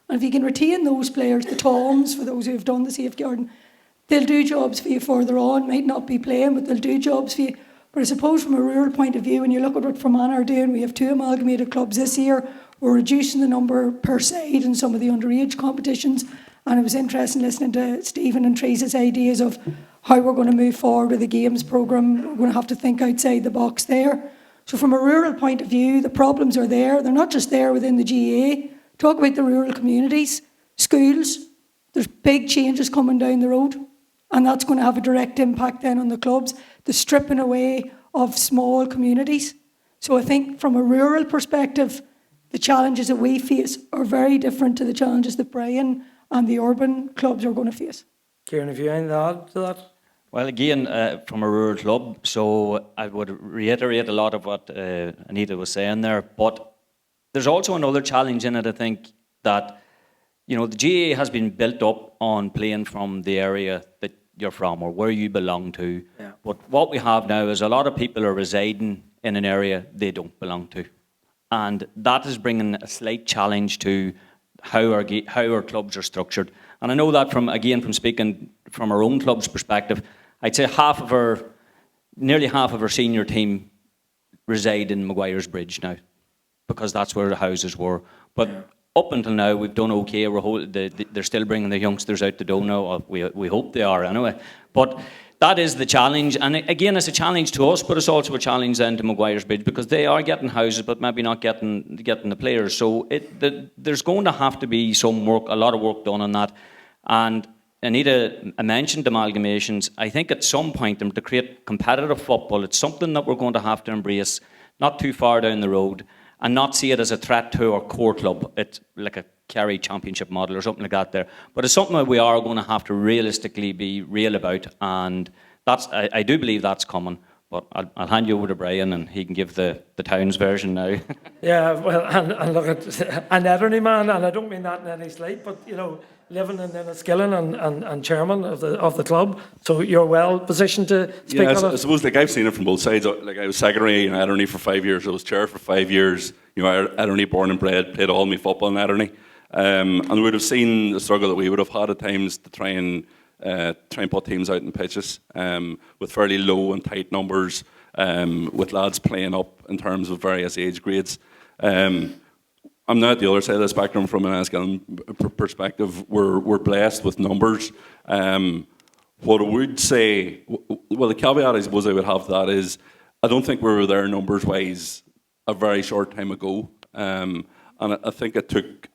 And if you can retain those players, the Toms, for those who have done the safeguarding, they'll do jobs for you further on. Might not be playing, but they'll do jobs for you. But I suppose from a rural point of view, when you look at what Fermanagh are doing, we have 2 amalgamated clubs this year. We're reducing the number per side in some of the underage competitions. And it was interesting listening to Stephen and Teresa's ideas of how we're going to move forward with the games programme. We're going to have to think outside the box there. So from a rural point of view, the problems are there. They're not just there within the GAA. Talk about the rural communities, schools. There's big changes coming down the road, and that's going to have a direct impact then on the clubs, the stripping away of small communities. So I think from a rural perspective, the challenges that we face are very different to the challenges that Brian and the urban clubs are going to face. Kieran, have you anything to add to that? Well, again, from a rural club, so I would reiterate a lot of what Anita was saying there, but there's also another challenge in it, I think, that, you know, the GAA has been built up on playing from the area that you're from or where you belong to. Yeah. But what we have now is a lot of people are residing in an area they don't belong to. And that is bringing a slight challenge to how our clubs are structured. And I know that from speaking from our own club's perspective, I'd say nearly half of our senior team reside in Maguire's Bridge now, because that's where the houses were. But up until now, we've done okay. They're still bringing the youngsters out the door now. We hope they are anyway. But that is the challenge. And again, it's a challenge to us, but it's also a challenge then to Maguire's Bridge, because they are getting houses, but maybe not getting the players. So there's going to have to be a lot of work done on that. And Anita mentioned amalgamations. I think at some point, to create competitive football, it's something that we're going to have to embrace not too far down the road, and not see it as a threat to our core club. It's like a Kerry Championship model or something like that there. But it's something that we are going to have to realistically be real about, and I do believe that's coming. But I'll hand you over to Brian, and he can give the town's version now. Yeah, well, and look, at an Ederney man, and I don't mean that in any slight, but, you know, living in Enniskillen and chairman of the club, so you're well positioned to speak on it. I suppose, like, I've seen it from both sides. Like, I was secretary in Ederney for 5 years. I was chair for 5 years. You know, Ederney, born and bred, played all my football in Ederney, and we would have seen the struggle that we would have had at times to try and put teams out in pitches with fairly low and tight numbers, with lads playing up in terms of various age grades. I'm now at the other side of the spectrum from an Enniskillen perspective. We're blessed with numbers. What I would say, well, the caveat I suppose I would have to that is, I don't think we were there numbers-wise a very short time ago. And I think it took,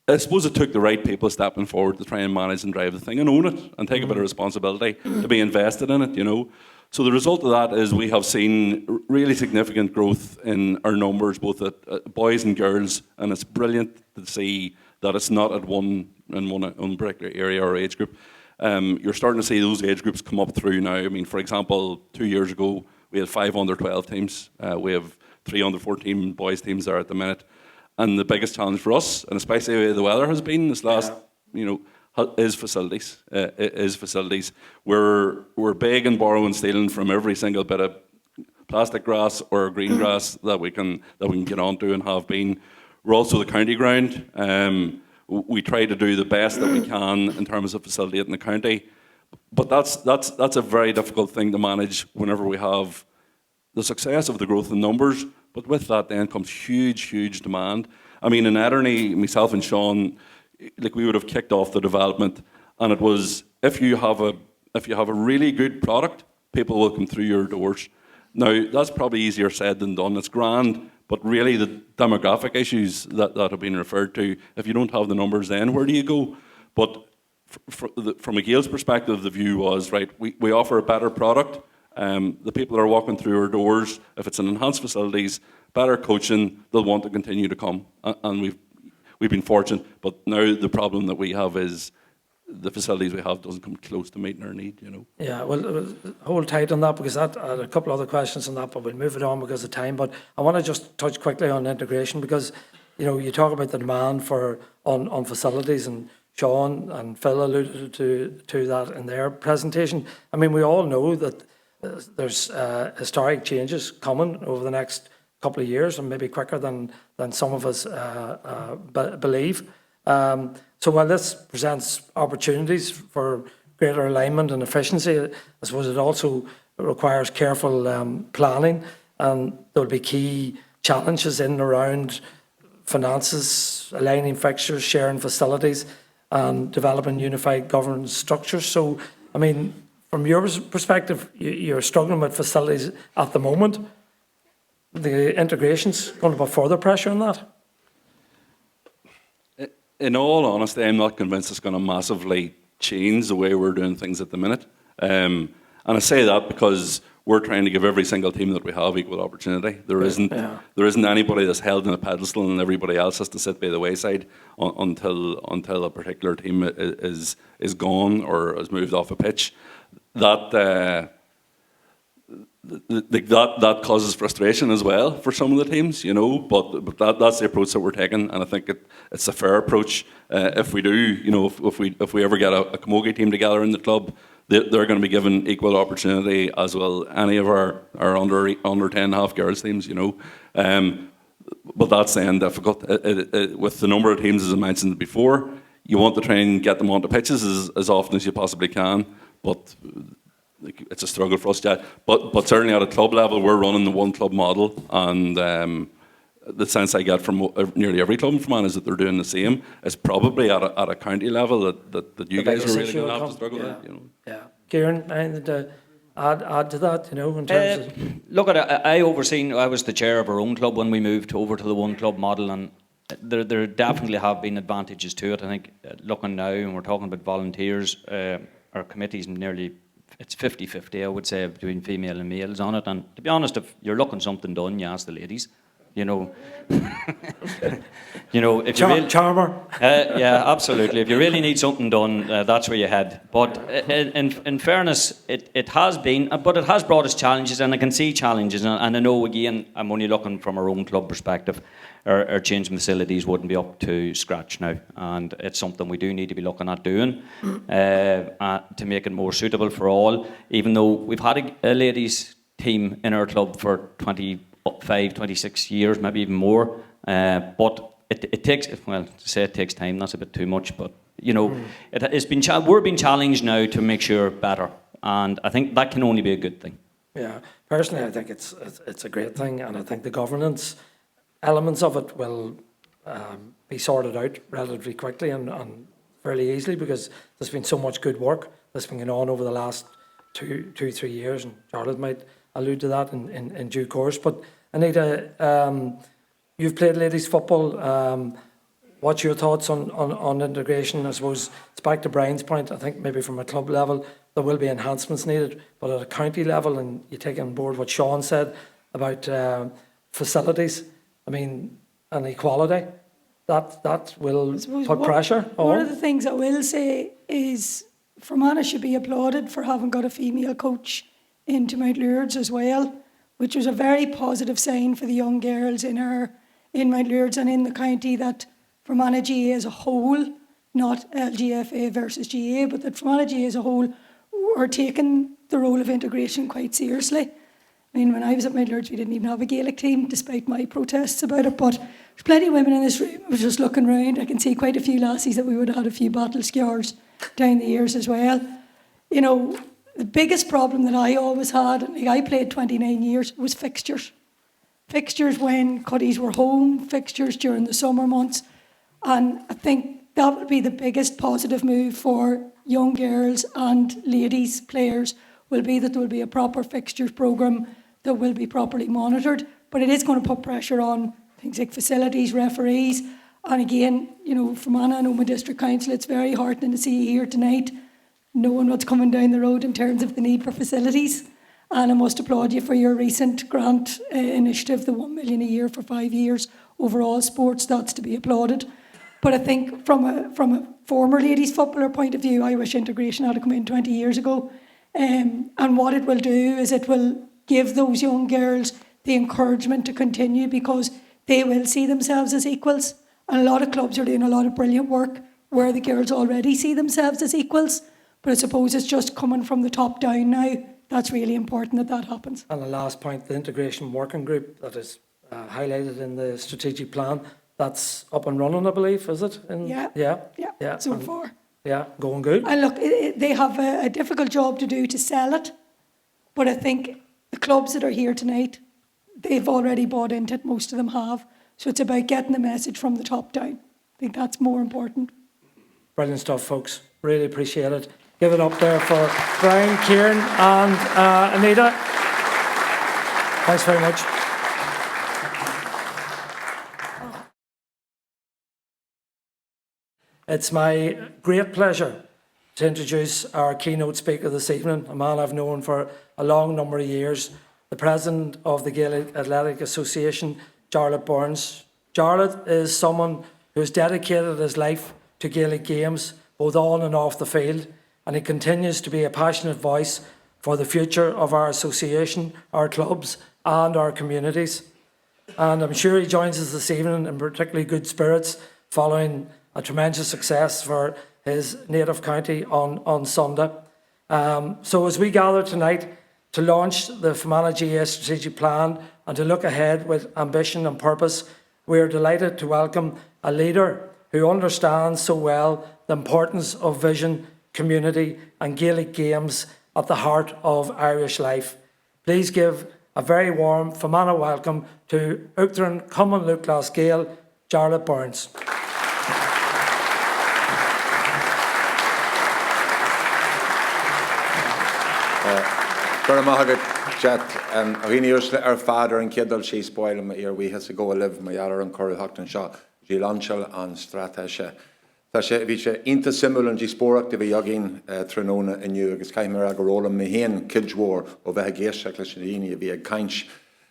I suppose it took the right people stepping forward to try and manage and drive the thing and own it and take a bit of responsibility to be invested in it, you know. So the result of that is we have seen really significant growth in our numbers, both at boys and girls, and it's brilliant to see that it's not at one particular area or age group. You're starting to see those age groups come up through now. I mean, for example, 2 years ago, we had 5 under-12 teams. We have 3 under-14 boys teams there at the minute. And the biggest challenge for us, and especially the way the weather has been this last, you know, is facilities. We're big and borrowing, stealing from every single bit of plastic grass or green grass that we can get onto and have been. We're also the county ground. We try to do the best that we can in terms of facility in the county, but that's a very difficult thing to manage whenever we have the success of the growth in numbers. But with that then comes huge demand. I mean, in Ederney, myself and Sean, like, we would have kicked off the development, and it was, if you have a really good product, people will come through your doors. Now, that's probably easier said than done. It's grand, but really the demographic issues that have been referred to, if you don't have the numbers, then where do you go? But from a Gale's perspective, the view was, right, we offer a better product. The people that are walking through our doors, if it's an enhanced facilities, better coaching, they'll want to continue to come. And we've been fortunate, but now the problem that we have is the facilities we have doesn't come close to meeting our need, you know. Yeah, well, hold tight on that, because I had a couple other questions on that, but we'll move it on because of time. But I want to just touch quickly on integration, because, you know, you talk about the demand on facilities, and Sean and Phil alluded to that in their presentation. I mean, we all know that there's historic changes coming over the next couple of years, and maybe quicker than some of us believe. So while this presents opportunities for greater alignment and efficiency, I suppose it also requires careful planning, and there will be key challenges in and around finances, aligning fixtures, sharing facilities, and developing unified governance structures. So I mean, from your perspective, you're struggling with facilities at the moment. The integration's going to put further pressure on that. In all honesty, I'm not convinced it's going to massively change the way we're doing things at the minute. And I say that because we're trying to give every single team that we have equal opportunity. There isn't anybody that's held in a pedestal and everybody else has to sit by the wayside until a particular team is gone or has moved off a pitch. That causes frustration as well for some of the teams, you know. But that's the approach that we're taking, and I think it's a fair approach. If we do, you know, if we ever get a camogie team together in the club, they're going to be given equal opportunity as will any of our under 10 half girls teams, you know. But that's then difficult with the number of teams, as I mentioned before. You want to try and get them onto pitches as often as you possibly can, but it's a struggle for us yet. But certainly at a club level, we're running the one club model, and the sense I get from nearly every club in Fermanagh is that they're doing the same. It's probably at a county level that you guys are really going to have to struggle with. You know. Yeah, Kieran, anything to add to that? You know, in terms of look, I was the chair of our own club when we moved over to the one club model, and there definitely have been advantages to it. I think looking now, and we're talking about volunteers, our committee's nearly. It's 50-50, I would say, between female and males on it. And to be honest, if you're looking something done, you ask the ladies. You know, you know, if you really, charmer. Yeah, absolutely. If you really need something done, that's where you head. But in fairness, it has been, but it has brought us challenges, and I can see challenges. And I know, again, I'm only looking from our own club perspective. Our changing facilities wouldn't be up to scratch now, and it's something we do need to be looking at doing to make it more suitable for all. Even though we've had a ladies team in our club for 25, 26 years, maybe even more, but it takes, well, to say it takes time, that's a bit too much, but you know, we're being challenged now to make sure better, and I think that can only be a good thing. Yeah, personally, I think it's a great thing, and I think the governance elements of it will be sorted out relatively quickly and fairly easily, because there's been so much good work that's been going on over the last 2-3 years, and Charlotte might allude to that in due course. But Anita, you've played ladies football. What's your thoughts on integration? I suppose it's back to Brian's point. I think maybe from a club level there will be enhancements needed, but at a county level, and you take on board what Sean said about facilities, I mean, and equality, that will put pressure on. One of the things I will say is Fermanagh should be applauded for having got a female coach into Mount Lourdes as well, which was a very positive sign for the young girls in Mount Lourdes and in the county, that Fermanagh GAA as a whole, not LGFA versus GAA, but that Fermanagh GAA as a whole are taking the role of integration quite seriously. I mean, when I was at Mount Lourdes, we didn't even have a Gaelic team, despite my protests about it. But there's plenty of women in this room. I was just looking around. I can see quite a few lassies that we would have had a few battle scars down the years as well. You know, the biggest problem that I always had, and like I played 29 years, was fixtures. Fixtures when Cuddies were home, fixtures during the summer months. And I think that would be the biggest positive move for young girls and ladies players, will be that there will be a proper fixtures programme that will be properly monitored. But it is going to put pressure on things like facilities, referees. And again, you know, Fermanagh and Omagh District Council, it's very heartening to see you here tonight, knowing what's coming down the road in terms of the need for facilities. And I must applaud you for your recent grant initiative, the 1 million a year for 5 years overall sports. That's to be applauded. But I think from a former ladies footballer point of view, I wish integration had come in 20 years ago. And what it will do is it will give those young girls the encouragement to continue, because they will see themselves as equals. And a lot of clubs are doing a lot of brilliant work where the girls already see themselves as equals. But I suppose it's just coming from the top down now. That's really important that happens. And the last point, the integration working group that is highlighted in the strategic plan, that's up and running, I believe, is it? Yeah. So far. Yeah, going good. And look, they have a difficult job to do to sell it, but I think the clubs that are here tonight, they've already bought into it, most of them have. So it's about getting the message from the top down. I think that's more important. Brilliant stuff, folks. Really appreciate it. Give it up there for Brian, Kieran and Anita. Thanks very much. It's my great pleasure to introduce our keynote speaker this evening, a man I've known for a long number of years, the President of the Gaelic Athletic Association, Jarlath Burns. Jarlath is someone who has dedicated his life to Gaelic games, both on and off the field, and he continues to be a passionate voice for the future of our association, our clubs and our communities. And I'm sure he joins us this evening in particularly good spirits following a tremendous success for his native county on Sunday. So as we gather tonight to launch the Fermanagh GAA strategic plan and to look ahead with ambition and purpose, we are delighted to welcome a leader who understands so well the importance of vision, community and Gaelic games at the heart of Irish life. Please give a very warm Fermanagh welcome to Uachtaran Cumann Luachlas Gael, Jarlath Burns. Fermanagh Jet, Ríniús ar fadar an Kiddle she spoil my ear we has to go live my yard and Curry Hockton shot Gilanchel and Stratasha. Tasha Vicha Inta Simul and Gisporak de Yagin Trinona and you as Kaimera Garola Mehan Kidjwar of Hagesh Clashdini via Kainch.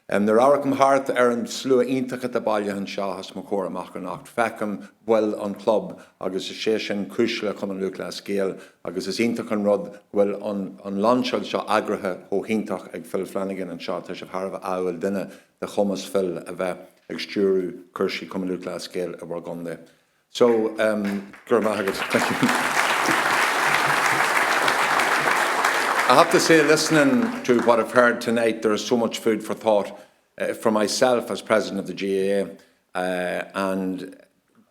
There are come hard and slew Inta Catabalia and Shah has Macora Machanacht Facum well on club Agus Sheshan Kushla Cumann Luachlas Gael Agus is Inta can rod well on Lanchel Shah Agraha Ho Hintach Eg Phil Flanagan and Shah Tash of Harva Owl Dinner the Hummus Phil of Exturu Kershi Cumann Luachlas Gael of Wargonde. So, Gurmahagat, thank you. I have to say, listening to what I've heard tonight, there is so much food for thought for myself as president of the GAA. And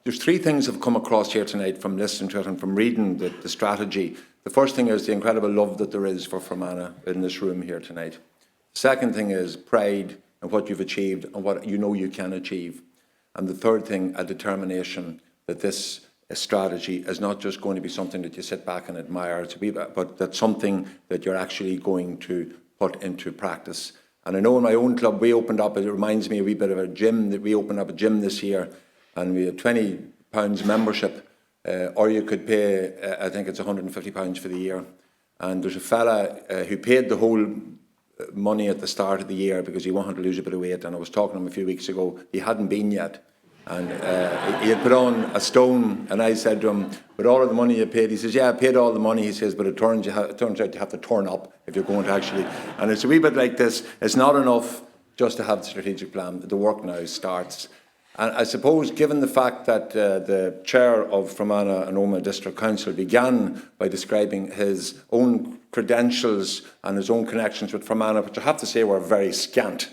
there's three things I've come across here tonight from listening to it and from reading the strategy. The first thing is the incredible love that there is for Fermanagh in this room here tonight. The second thing is pride in what you've achieved and what you know you can achieve. And the third thing, a determination that this strategy is not just going to be something that you sit back and admire, but that's something that you're actually going to put into practice. And I know in my own club, we opened up, it reminds me a wee bit of a gym, that we opened up a gym this year, and we had £20 membership, or you could pay, I think it's £150 for the year. And there's a fella who paid the whole money at the start of the year because he wanted to lose a bit of weight, and I was talking to him a few weeks ago, he hadn't been yet. And he had put on a stone, and I said to him, with all of the money you paid, he says, yeah, I paid all the money, he says, but it turns out you have to turn up if you're going to actually, and it's a wee bit like this, it's not enough just to have the strategic plan, the work now starts. And I suppose, given the fact that the chair of Fermanagh and Omagh District Council began by describing his own credentials and his own connections with Fermanagh, which I have to say were very scant,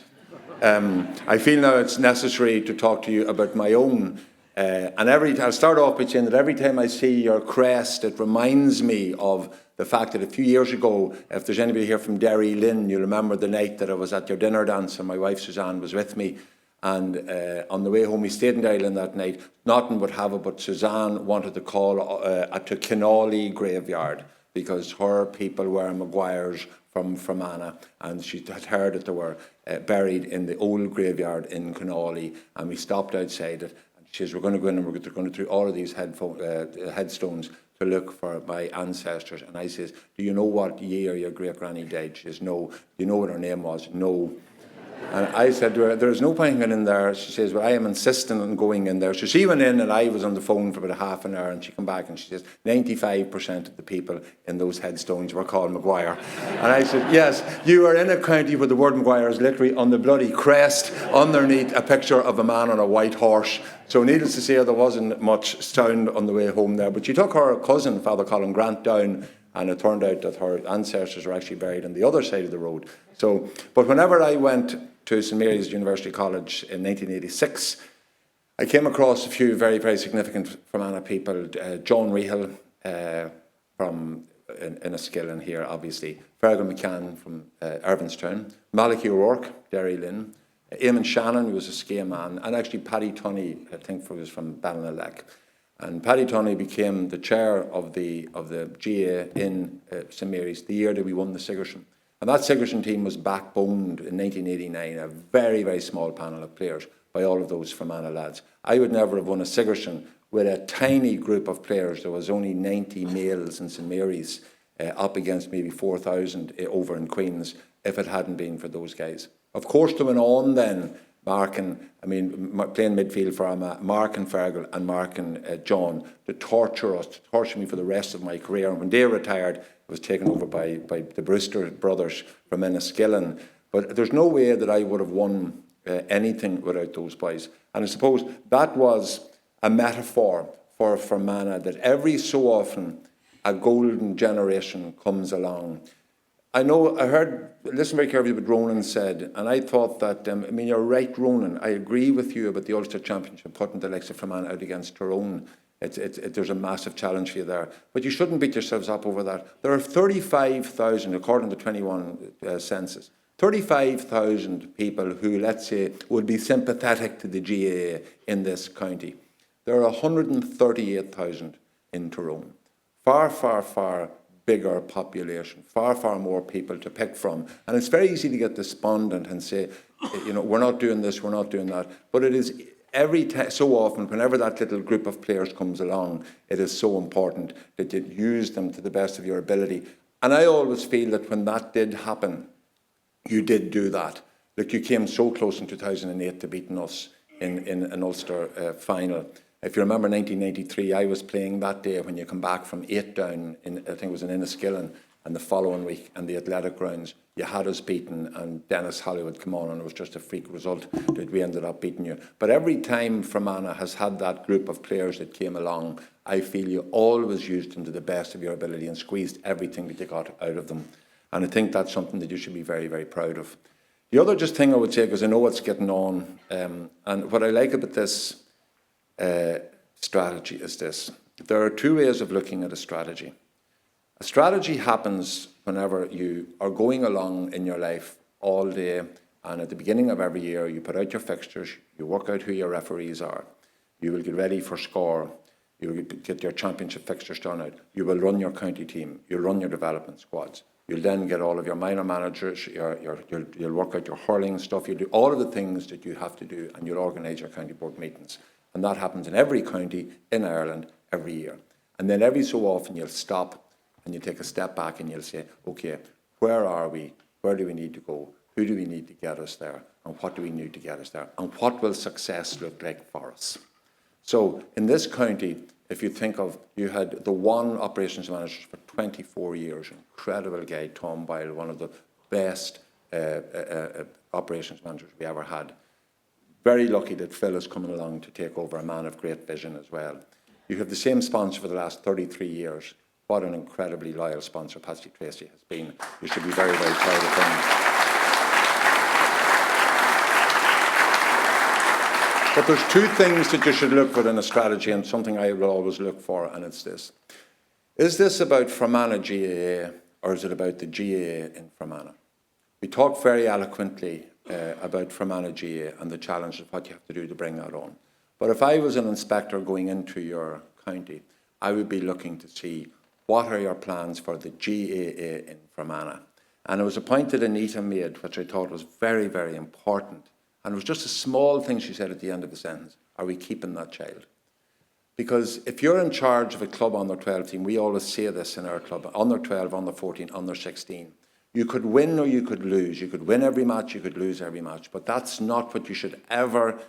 I feel now it's necessary to talk to you about my own. And I'll start off by saying that every time I see your crest, it reminds me of the fact that a few years ago, if there's anybody here from Derry Lynn, you'll remember the night that I was at your dinner dance and my wife Suzanne was with me. And on the way home, we stayed in Derry Lynn that night. Nothing would have it, but Suzanne wanted to call to Kinawley graveyard because her people were Maguires from Fermanagh, and she had heard that they were buried in the old graveyard in Kinawley, and we stopped outside it, and she says, we're going to go in and we're going to through all of these headstones to look for my ancestors. And I says, do you know what year your great-granny died? She says, no. Do you know what her name was? No. And I said to her, there is no point in going in there. She says, well, I am insisting on going in there. So she went in and I was on the phone for about a half an hour, and she came back and she says, 95% of the people in those headstones were called Maguire. And I said, yes, you are in a county where the word Maguire is literally on the bloody crest, underneath a picture of a man on a white horse. So needless to say, there wasn't much sound on the way home there. But she took her cousin, Father Colin Grant, down, and it turned out that her ancestors were actually buried on the other side of the road. So, but whenever I went to St Mary's University College in 1986, I came across a few very, very significant Fermanagh people. John Rehill from Enniskillen here, obviously. Fergal McCann from Irvinstown. Malachy O'Rourke, Derry Lynn. Eamon Shannon, who was a Skea man. And actually Paddy Tunney, I think, was from Ballinalek. And Paddy Tunney became the chair of the GAA in St Mary's the year that we won the Sigerson. And that Sigerson team was backboned in 1989, a very, very small panel of players by all of those Fermanagh lads. I would never have won a Sigerson with a tiny group of players. There was only 90 males in St Mary's, up against maybe 4,000 over in Queen's, if it hadn't been for those guys. Of course, they went on then, playing midfield for Mark and Fergal and Mark and John, to torture me for the rest of my career. And when they retired, it was taken over by the Brewster brothers from Enniskillen. But there's no way that I would have won anything without those boys. And I suppose that was a metaphor for Fermanagh, that every so often a golden generation comes along. I listen very carefully what Ronan said, and I thought that, you're right, Ronan, I agree with you about the Ulster Championship, putting the likes of Fermanagh out against Tyrone. There's a massive challenge for you there. But you shouldn't beat yourselves up over that. There are 35,000, according to the 21 census, 35,000 people who, let's say, would be sympathetic to the GAA in this county. There are 138,000 in Tyrone. Far, far, far bigger population, far, far more people to pick from. And it's very easy to get despondent and say, we're not doing this, we're not doing that. But it is so often, whenever that little group of players comes along, it is so important that you use them to the best of your ability. And I always feel that when that did happen, you did do that. Look, you came so close in 2008 to beating us in an Ulster final. If you remember 1993, I was playing that day when you come back from 8 down, I think it was in Enniskillen, and the following week, and the athletic grounds, you had us beaten, and Dennis Hollywood come on, and it was just a freak result that we ended up beating you. But every time Fermanagh has had that group of players that came along, I feel you always used them to the best of your ability and squeezed everything that you got out of them. And I think that's something that you should be very, very proud of. The other just thing I would say, because I know it's getting on, and what I like about this strategy is this. There are two ways of looking at a strategy. A strategy happens whenever you are going along in your life all day, and at the beginning of every year you put out your fixtures, you work out who your referees are, you will get ready for score, you will get your championship fixtures done out, you will run your county team, you'll run your development squads, you'll then get all of your minor managers, you'll work out your hurling stuff, you'll do all of the things that you have to do, and you'll organise your county board meetings. And that happens in every county in Ireland every year. And then every so often you'll stop and you'll take a step back and you'll say, okay, where are we? Where do we need to go? Who do we need to get us there? And what do we need to get us there? And what will success look like for us? So in this county, if you think of, you had the one operations manager for 24 years, incredible guy, Tom Boyle, one of the best operations managers we ever had. Very lucky that Phil is coming along to take over, a man of great vision as well. You have the same sponsor for the last 33 years. What an incredibly loyal sponsor Patsy Tracy has been. You should be very, very proud of him. But there's two things that you should look for in a strategy, and something I will always look for, and it's this. Is this about Fermanagh GAA, or is it about the GAA in Fermanagh? We talked very eloquently about Fermanagh GAA and the challenge of what you have to do to bring that on. But if I was an inspector going into your county, I would be looking to see what are your plans for the GAA in Fermanagh. And it was a point that Anita made, which I thought was very, very important. And it was just a small thing she said at the end of the sentence. Are we keeping that child? Because if you're in charge of a club under 12 team, we always say this in our club, under 12, under 14, under 16. You could win or you could lose. You could win every match, you could lose every match. But that's not what you should ever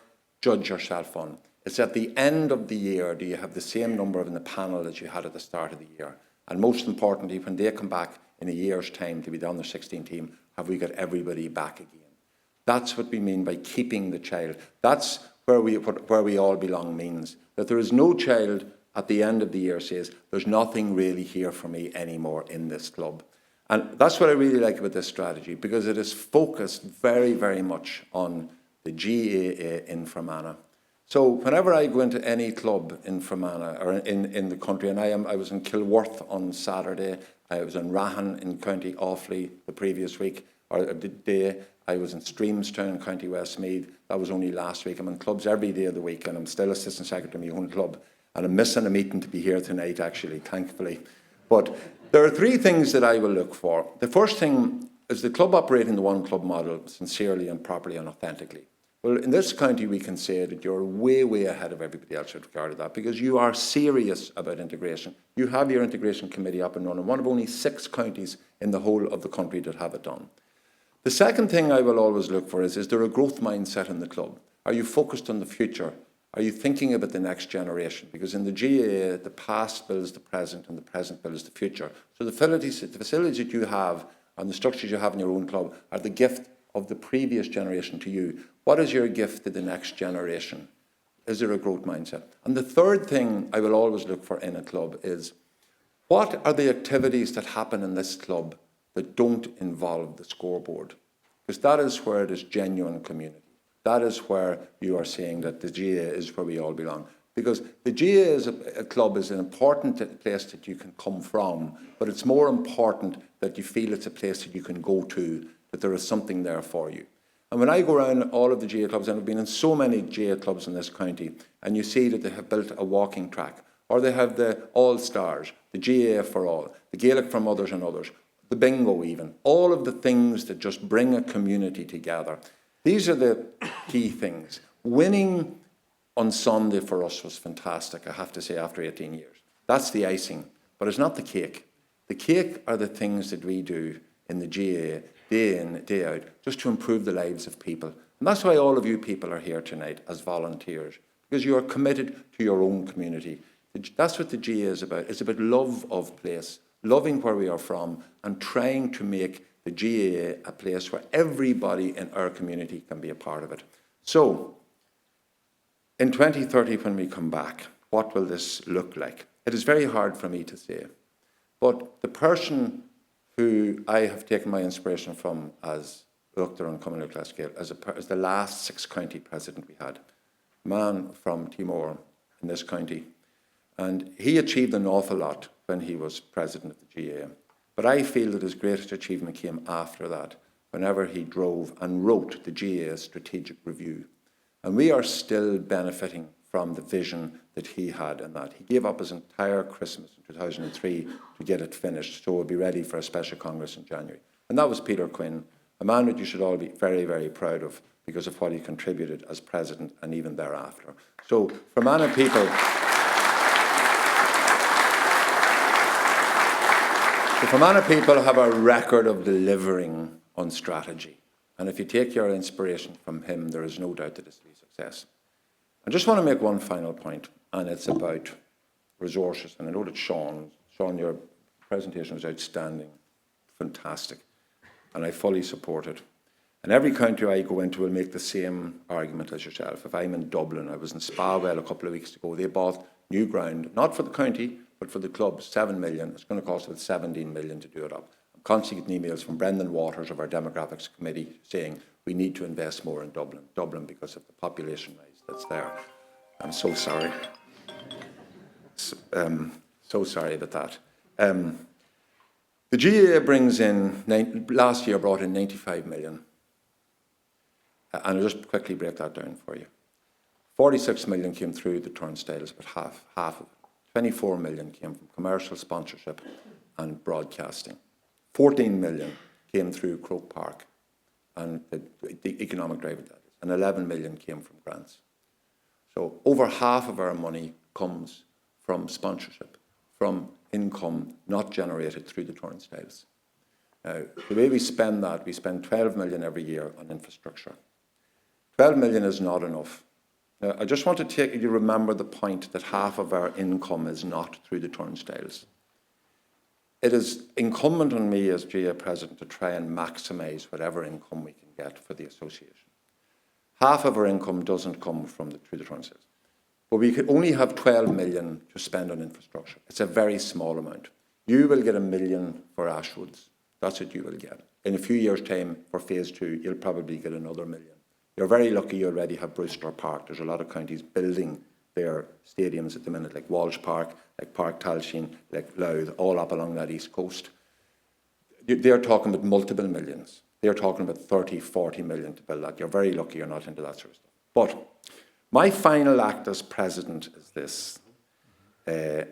judge yourself on. It's at the end of the year, do you have the same number in the panel as you had at the start of the year? And most importantly, when they come back in a year's time to be the under 16 team, have we got everybody back again? That's what we mean by keeping the child. That's where we all belong means. That there is no child at the end of the year says, there's nothing really here for me anymore in this club. And that's what I really like about this strategy, because it is focused very, very much on the GAA in Fermanagh. So whenever I go into any club in Fermanagh or in the country, and I was in Kilworth on Saturday, I was in Rahan in County Offaly the previous week, or the day, I was in Streamstown, County Westmeath, that was only last week. I'm in clubs every day of the week, and I'm still assistant secretary of my own club. and I'm missing a meeting to be here tonight, actually, thankfully. But there are three things that I will look for. The first thing is the club operating the one club model sincerely and properly and authentically. Well, in this county, we can say that you're way, way ahead of everybody else with regard to that, because you are serious about integration. You have your integration committee up and running, one of only 6 counties in the whole of the country that have it done. The second thing I will always look for is there a growth mindset in the club? Are you focused on the future? Are you thinking about the next generation? Because in the GAA, the past builds the present and the present builds the future. So the facilities that you have and the structures you have in your own club are the gift of the previous generation to you. What is your gift to the next generation? Is there a growth mindset? And the third thing I will always look for in a club is, what are the activities that happen in this club that don't involve the scoreboard? Because that is where it is genuine community. That is where you are saying that the GAA is where we all belong. Because the GAA as a club is an important place that you can come from, but it's more important that you feel it's a place that you can go to, that there is something there for you. And when I go around all of the GAA clubs, and I've been in so many GAA clubs in this county, and you see that they have built a walking track, or they have the All-Stars, the GAA for all, the Gaelic for mothers and others, the bingo even, all of the things that just bring a community together. These are the key things. Winning on Sunday for us was fantastic, I have to say, after 18 years. That's the icing, but it's not the cake. The cake are the things that we do in the GAA, day in, day out, just to improve the lives of people. And that's why all of you people are here tonight as volunteers, because you are committed to your own community. That's what the GAA is about. It's about love of place, loving where we are from, and trying to make the GAA a place where everybody in our community can be a part of it. So, in 2030, when we come back, what will this look like? It is very hard for me to say, but the person who I have taken my inspiration from as Ardhowen Cumann Scale as the last 6 county president we had, a man from Timor in this county, and he achieved an awful lot when he was president of the GAA. But I feel that his greatest achievement came after that, whenever he drove and wrote the GAA Strategic Review. And we are still benefiting from the vision that he had in that. He gave up his entire Christmas in 2003 to get it finished, so we'll be ready for a special Congress in January. And that was Peter Quinn, a man that you should all be very, very proud of because of what he contributed as president and even thereafter. So Fermanagh people... The Fermanagh people have a record of delivering on strategy. And if you take your inspiration from him, there is no doubt that this will be a success. I just want to make one final point, and it's about resources. And I know that Sean, your presentation was outstanding, fantastic, and I fully support it. And every county I go into will make the same argument as yourself. If I'm in Dublin, I was in Spawell a couple of weeks ago, they bought new ground, not for the county, but for the club, 7 million. It's going to cost about 17 million to do it up. I'm constantly getting emails from Brendan Waters of our demographics committee saying we need to invest more in Dublin because of the population rise that's there. I'm so sorry. So sorry about that. The GAA brings in, last year brought in 95 million. And I'll just quickly break that down for you. 46 million came through the turnstiles, about half of it. 24 million came from commercial sponsorship and broadcasting. 14 million came through Croke Park and the economic drive of that. And 11 million came from grants. So over half of our money comes from sponsorship, from income not generated through the turnstiles. Now, the way we spend that, we spend 12 million every year on infrastructure. 12 million is not enough. Now, I just want to take you to remember the point that half of our income is not through the turnstiles. It is incumbent on me as GAA president to try and maximise whatever income we can get for the association. Half of our income doesn't come from through the turnstiles. But we could only have 12 million to spend on infrastructure. It's a very small amount. You will get $1 million for Ashwoods. That's what you will get. In a few years' time, for phase 2, you'll probably get another $1 million. You're very lucky you already have Brewster Park. There's a lot of counties building their stadiums at the minute, like Walsh Park, like Park Talsheen, like Louth, all up along that east coast. They're talking about multiple millions. They're talking about 30, 40 million to build that. You're very lucky you're not into that sort of stuff. But my final act as president is this. We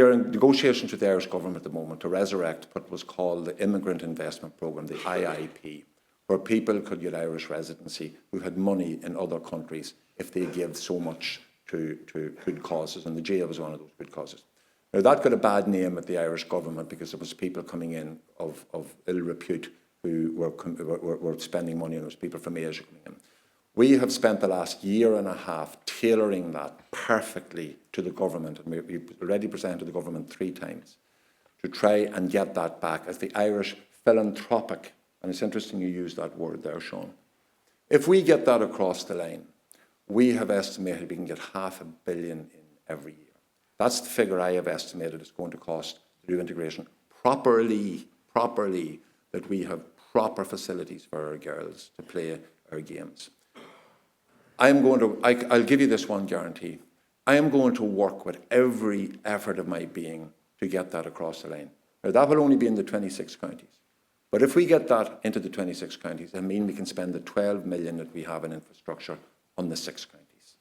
are in negotiations with the Irish government at the moment to resurrect what was called the Immigrant Investment Programme, the IIP, where people could get Irish residency who had money in other countries if they give so much to good causes, and the GAA was one of those good causes. Now, that got a bad name at the Irish government because there was people coming in of ill repute who were spending money, and there was people from Asia coming in. We have spent the last year and a half tailoring that perfectly to the government, and we've already presented the government 3 times to try and get that back as the Irish philanthropic, and it's interesting you use that word there, Sean. If we get that across the line, we have estimated we can get $500 million in every year. That's the figure I have estimated it's going to cost to do integration properly, that we have proper facilities for our girls to play our games. I'll give you this one guarantee. I am going to work with every effort of my being to get that across the line. Now, that will only be in the 26 counties. But if we get that into the 26 counties, I mean we can spend the 12 million that we have in infrastructure on the 6 counties.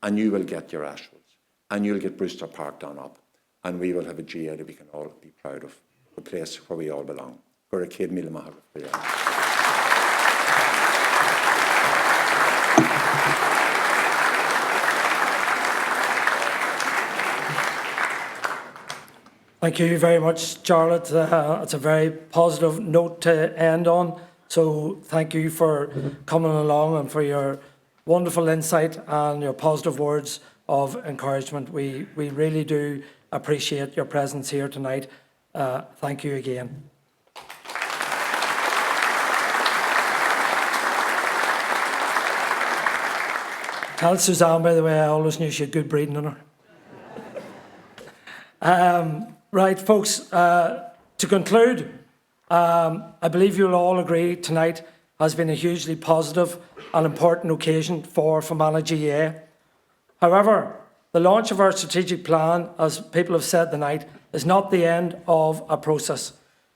And you will get your Ashwells, and you'll get Brewster Park done up, and we will have a GAA that we can all be proud of, the place where we all belong. Thank you very much, Charlotte. It's a very positive note to end on. So thank you for coming along and for your wonderful insight and your positive words of encouragement. We really do appreciate your presence here tonight. Thank you again. Tell Suzanne, by the way, I always knew she had good breeding on her. Right, folks, to conclude, I believe you'll all agree tonight has been a hugely positive and important occasion for Fermanagh GAA. However, the launch of our strategic plan, as people have said tonight, is not the end of a process.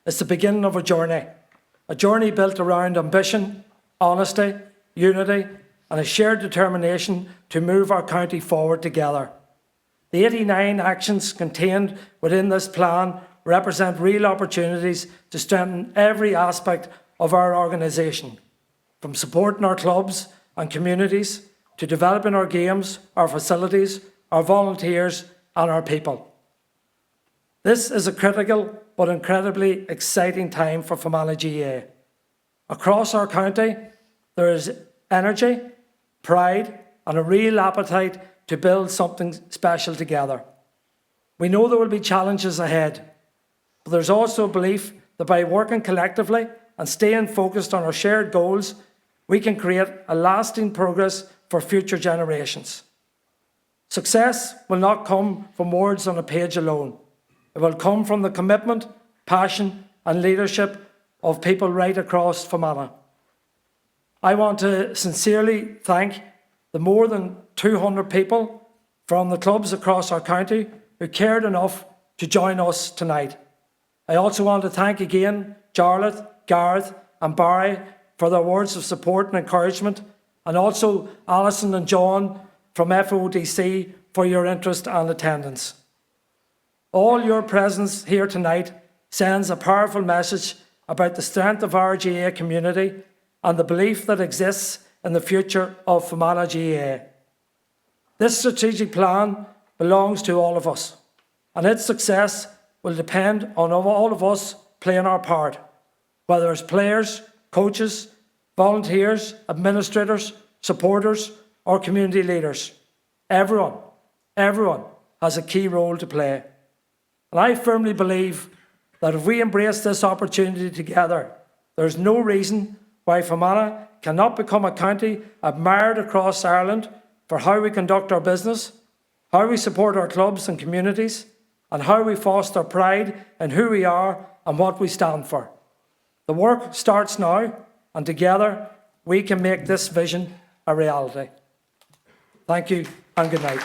It's the beginning of a journey built around ambition, honesty, unity, and a shared determination to move our county forward together. The 89 actions contained within this plan represent real opportunities to strengthen every aspect of our organisation, from supporting our clubs and communities to developing our games, our facilities, our volunteers and our people. This is a critical but incredibly exciting time for Fermanagh GAA. Across our county, there is energy, pride and a real appetite to build something special together. We know there will be challenges ahead, but there's also a belief that by working collectively and staying focused on our shared goals, we can create a lasting progress for future generations. Success will not come from words on a page alone. It will come from the commitment, passion and leadership of people right across Fermanagh. I want to sincerely thank the more than 200 people from the clubs across our county who cared enough to join us tonight. I also want to thank again Charlotte, Gareth and Barry for their words of support and encouragement, and also Alison and John from FODC for your interest and attendance. All your presence here tonight sends a powerful message about the strength of our GAA community and the belief that exists in the future of Fermanagh GAA. This strategic plan belongs to all of us, and its success will depend on all of us playing our part, whether as players, coaches, volunteers, administrators, supporters, or community leaders. Everyone has a key role to play. And I firmly believe that if we embrace this opportunity together, there's no reason why Fermanagh cannot become a county admired across Ireland for how we conduct our business, how we support our clubs and communities, and how we foster pride in who we are and what we stand for. The work starts now, and together we can make this vision a reality. Thank you and good night.